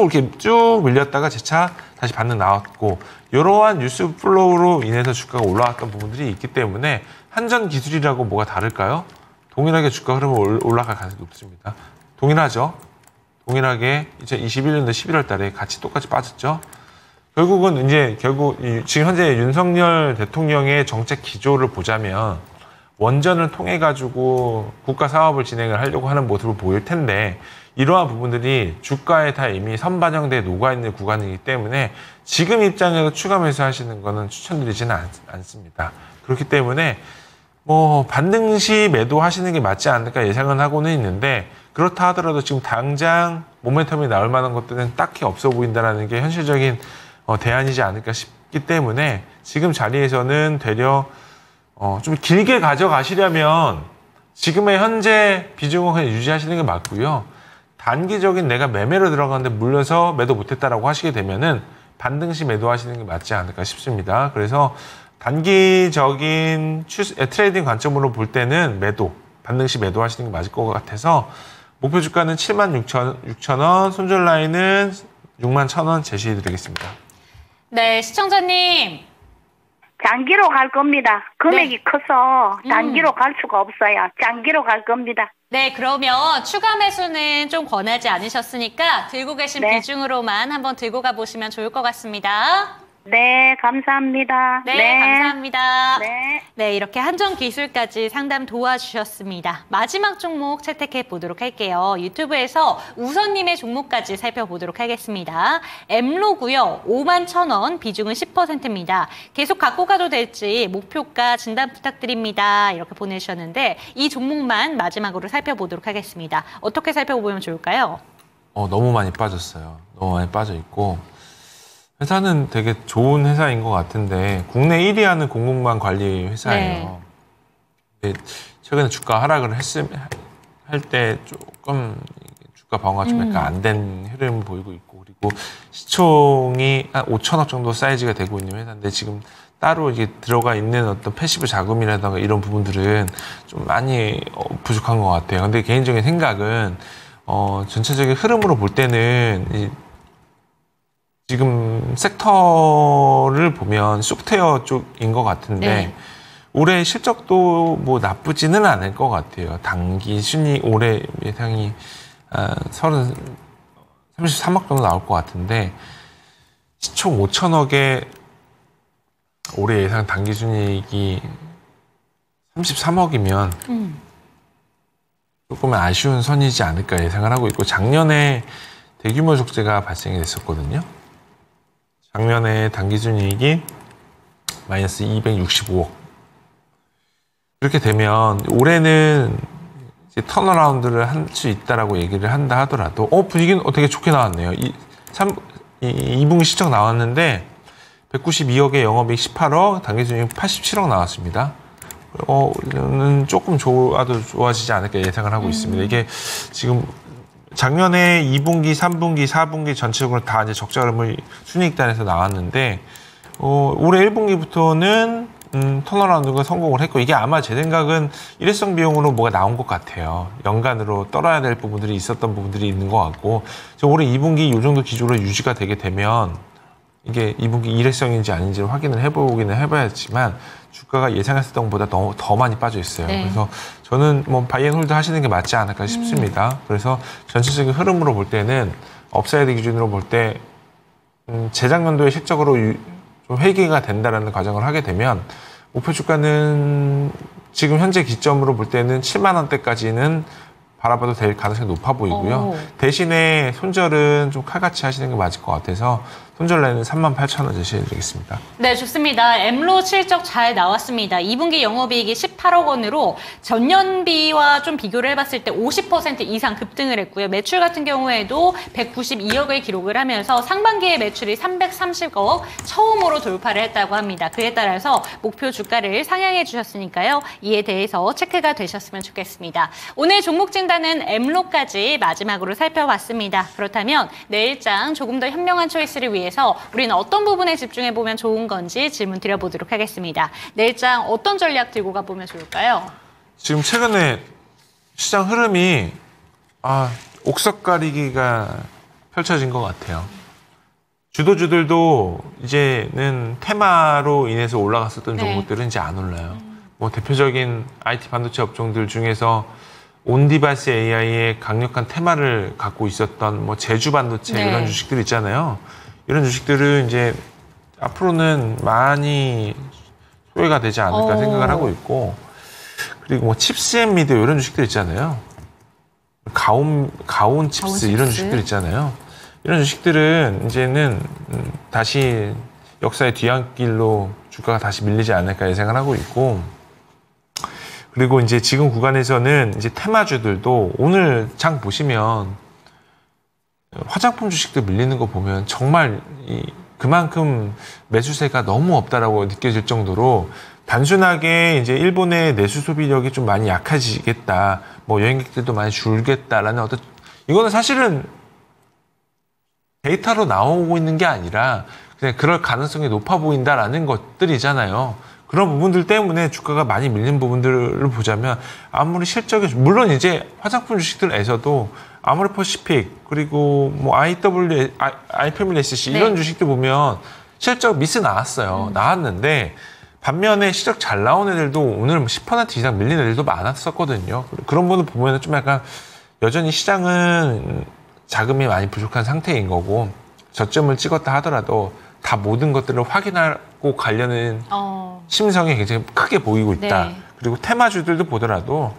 이렇게 쭉 밀렸다가 재차 다시 반등 나왔고, 이러한 뉴스 플로우로 인해서 주가가 올라왔던 부분들이 있기 때문에 한전 기술이라고 뭐가 다를까요? 동일하게 주가 흐름을 올라갈 가능성이 높습니다. 동일하죠? 동일하게 2021년도 11월 달에 같이 똑같이 빠졌죠? 결국은 지금 현재 윤석열 대통령의 정책 기조를 보자면 원전을 통해 가지고 국가 사업을 진행을 하려고 하는 모습을 보일 텐데, 이러한 부분들이 주가에 다 이미 선반영돼 녹아있는 구간이기 때문에 지금 입장에서 추가 매수하시는 거는 추천드리지는 않습니다. 그렇기 때문에 뭐 반등 시 매도하시는 게 맞지 않을까 예상은 하고는 있는데, 그렇다 하더라도 지금 당장 모멘텀이 나올 만한 것들은 딱히 없어 보인다는 게 현실적인 대안이지 않을까 싶기 때문에 지금 자리에서는 되려 좀 길게 가져가시려면 지금의 현재 비중은 그냥 유지하시는 게 맞고요. 단기적인 내가 매매로 들어가는데 물려서 매도 못했다라고 하시게 되면은 반등 시 매도하시는 게 맞지 않을까 싶습니다. 그래서 단기적인 트레이딩 관점으로 볼 때는 반등 시 매도하시는 게 맞을 것 같아서 목표 주가는 76,000원, 손절 라인은 61,000원 제시해드리겠습니다. 네, 시청자님. 장기로 갈 겁니다. 금액이 네. 커서 단기로 갈 수가 없어요. 장기로 갈 겁니다. 네, 그러면 추가 매수는 좀 권하지 않으셨으니까 들고 계신 네. 비중으로만 한번 들고 가보시면 좋을 것 같습니다. 네, 감사합니다. 네, 감사합니다. 네. 네, 이렇게 한전기술까지 상담 도와주셨습니다. 마지막 종목 채택해 보도록 할게요. 유튜브에서 우선님의 종목까지 살펴보도록 하겠습니다. 엠로고요. 51,000원, 비중은 10%입니다. 계속 갖고 가도 될지 목표가 진단 부탁드립니다. 이렇게 보내주셨는데 이 종목만 마지막으로 살펴보도록 하겠습니다. 어떻게 살펴보면 좋을까요? 너무 많이 빠졌어요. 너무 많이 빠져 있고, 회사는 되게 좋은 회사인 것 같은데 국내 1위 하는 공공기관 관리 회사예요. 근데 최근에 주가 하락을 할 때 조금 주가 방어가 좀 약간 안 된 흐름을 보이고 있고, 그리고 시총이 한 5천억 정도 사이즈가 되고 있는 회사인데 지금 따로 이게 들어가 있는 어떤 패시브 자금이라든가 이런 부분들은 좀 많이 부족한 것 같아요. 근데 개인적인 생각은 전체적인 흐름으로 볼 때는 지금 섹터를 보면 소프트웨어 쪽인 것 같은데 네. 올해 실적도 뭐 나쁘지는 않을 것 같아요. 단기 순위 올해 예상이 33억 정도 나올 것 같은데 시총 5천억에 올해 예상 단기 순이익이 33억이면 조금 아쉬운 선이지 않을까 예상을 하고 있고, 작년에 대규모 적자가 발생이 됐었거든요. 작년에 단기순이익이 마이너스 265억. 그렇게 되면 올해는 이제 턴어라운드를 할 수 있다라고 얘기를 한다 하더라도 분위기는 되게 좋게 나왔네요. 2분기 실적 나왔는데 192억에 영업이익 18억, 단기순이익 87억 나왔습니다. 저는 조금 좋아지지 않을까 예상을 하고 있습니다. 이게 지금 작년에 2분기, 3분기, 4분기 전체적으로 다 이제 적자 흐름을 순이익단에서 나왔는데 올해 1분기부터는 턴어라운드가 성공을 했고, 이게 아마 제 생각은 일회성 비용으로 뭐가 나온 것 같아요. 연간으로 떨어야 될 부분들이 있었던 부분들이 있는 것 같고, 올해 2분기 이 정도 기조로 유지가 되게 되면 이게 2분기 일회성인지 아닌지를 확인을 해보기는 해봐야지만 주가가 예상했었던 것보다 더 많이 빠져 있어요. 네. 그래서 저는 뭐 바이앤홀드 하시는 게 맞지 않을까 싶습니다. 그래서 전체적인 흐름으로 볼 때는 업사이드 기준으로 볼 때 재작년도의 실적으로 좀 회귀가 된다라는 과정을 하게 되면 목표 주가는 지금 현재 기점으로 볼 때는 7만 원대까지는 바라봐도 될 가능성이 높아 보이고요. 대신에 손절은 좀 칼같이 하시는 게 맞을 것 같아서 손절라인은 38,000원 제시해드리겠습니다. 네, 좋습니다. 엠로 실적 잘 나왔습니다. 2분기 영업이익이 18억 원으로 전년비와 좀 비교를 해봤을 때 50% 이상 급등을 했고요. 매출 같은 경우에도 192억을 기록을 하면서 상반기의 매출이 330억 처음으로 돌파를 했다고 합니다. 그에 따라서 목표 주가를 상향해 주셨으니까요. 이에 대해서 체크가 되셨으면 좋겠습니다. 오늘 종목 진단은 엠로까지 마지막으로 살펴봤습니다. 그렇다면 내일장 조금 더 현명한 초이스를 위해서 우리는 어떤 부분에 집중해보면 좋은 건지 질문 드려보도록 하겠습니다. 내일장 어떤 전략 들고 가보면 좋을까요? 지금 최근에 시장 흐름이 옥석 가리기가 펼쳐진 것 같아요. 주도주들도 이제는 테마로 인해서 올라갔었던 네. 종목들은 이제 안 올라요. 뭐 대표적인 IT 반도체 업종들 중에서 온디바이스 AI의 강력한 테마를 갖고 있었던 뭐 제주 반도체 네. 이런 주식들 있잖아요. 이런 주식들은 이제 앞으로는 많이 소외가 되지 않을까 생각을 하고 있고, 그리고 뭐 칩스앤미디어 이런 주식들 있잖아요. 가온 칩스 이런 주식들 있잖아요. 이런 주식들은 이제는 다시 역사의 뒤안길로 주가가 다시 밀리지 않을까 예상을 하고 있고, 그리고 이제 지금 구간에서는 이제 테마주들도 오늘 장 보시면 화장품 주식들 밀리는 거 보면 정말 그만큼 매수세가 너무 없다라고 느껴질 정도로 단순하게 이제 일본의 내수 소비력이 좀 많이 약해지겠다, 뭐 여행객들도 많이 줄겠다라는 어떤, 이거는 사실은 데이터로 나오고 있는 게 아니라 그냥 그럴 가능성이 높아 보인다라는 것들이잖아요. 그런 부분들 때문에 주가가 많이 밀린 부분들을 보자면 아무리 실적이, 물론 이제 화장품 주식들에서도 아모레퍼시픽 그리고 뭐 iPa밀리SC 이런 주식들 보면 실적 미스 나왔어요. 나왔는데 반면에 실적 잘 나온 애들도 오늘 10% 이상 밀린 애들도 많았었거든요. 그런 부분을 보면 좀 약간 여전히 시장은 자금이 많이 부족한 상태인 거고, 저점을 찍었다 하더라도 다 모든 것들을 확인하고 가려는 심성이 굉장히 크게 보이고 있다. 네. 그리고 테마주들도 보더라도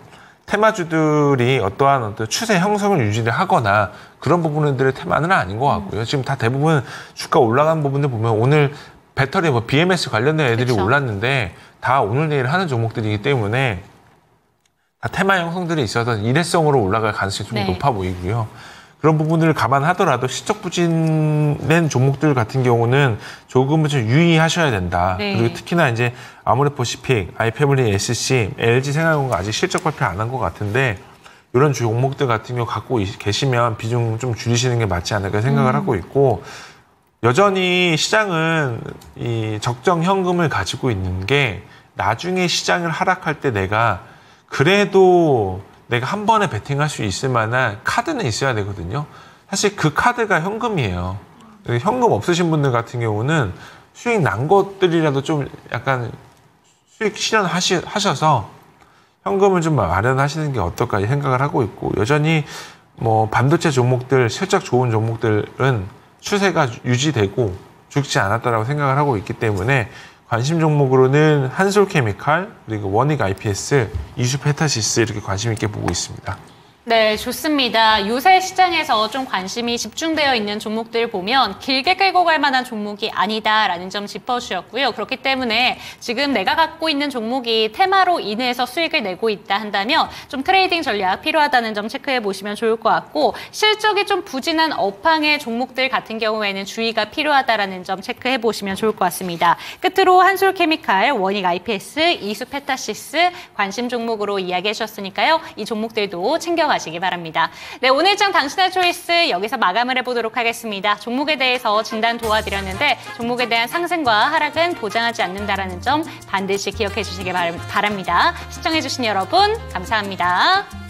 테마주들이 어떠한 추세 형성을 유지를 하거나 그런 부분들의 테마는 아닌 것 같고요. 지금 다 대부분 주가 올라간 부분들 보면 오늘 배터리 뭐 BMS 관련된 애들이 그쵸. 올랐는데 다 오늘 내일 하는 종목들이기 때문에 다 테마 형성들이 있어서 일회성으로 올라갈 가능성이 좀 네. 높아 보이고요. 그런 부분들을 감안하더라도 실적 부진된 종목들 같은 경우는 조금은 좀 유의하셔야 된다. 네. 그리고 특히나 이제 아모레퍼시픽, iPa밀리SC, LG생활건가 아직 실적 발표 안 한 것 같은데 이런 종목들 같은 경우 갖고 계시면 비중 좀 줄이시는 게 맞지 않을까 생각을 하고 있고, 여전히 시장은 이 적정 현금을 가지고 있는 게 나중에 시장을 하락할 때 그래도 내가 한 번에 베팅할 수 있을 만한 카드는 있어야 되거든요. 사실 그 카드가 현금이에요. 현금 없으신 분들 같은 경우는 수익 난 것들이라도 좀 약간 수익 실현하셔서 현금을 좀 마련하시는 게 어떨까 생각을 하고 있고, 여전히 뭐 반도체 종목들, 실적 좋은 종목들은 추세가 유지되고 죽지 않았다라고 생각을 하고 있기 때문에 관심 종목으로는 한솔케미칼, 그리고 원익 IPS, 이슈페타시스 이렇게 관심 있게 보고 있습니다. 네, 좋습니다. 요새 시장에서 좀 관심이 집중되어 있는 종목들 보면 길게 끌고 갈 만한 종목이 아니다라는 점 짚어주셨고요. 그렇기 때문에 지금 내가 갖고 있는 종목이 테마로 인해서 수익을 내고 있다 한다면 좀 트레이딩 전략 필요하다는 점 체크해 보시면 좋을 것 같고, 실적이 좀 부진한 업황의 종목들 같은 경우에는 주의가 필요하다라는 점 체크해 보시면 좋을 것 같습니다. 끝으로 한솔케미칼, 원익 IPS, 이수페타시스 관심 종목으로 이야기해 주셨으니까요. 이 종목들도 챙겨 가시기 바랍니다. 네, 오늘장 당신의 초이스 여기서 마감을 해보도록 하겠습니다. 종목에 대해서 진단 도와드렸는데 종목에 대한 상승과 하락은 보장하지 않는다라는 점 반드시 기억해 주시기 바랍니다. 시청해 주신 여러분 감사합니다.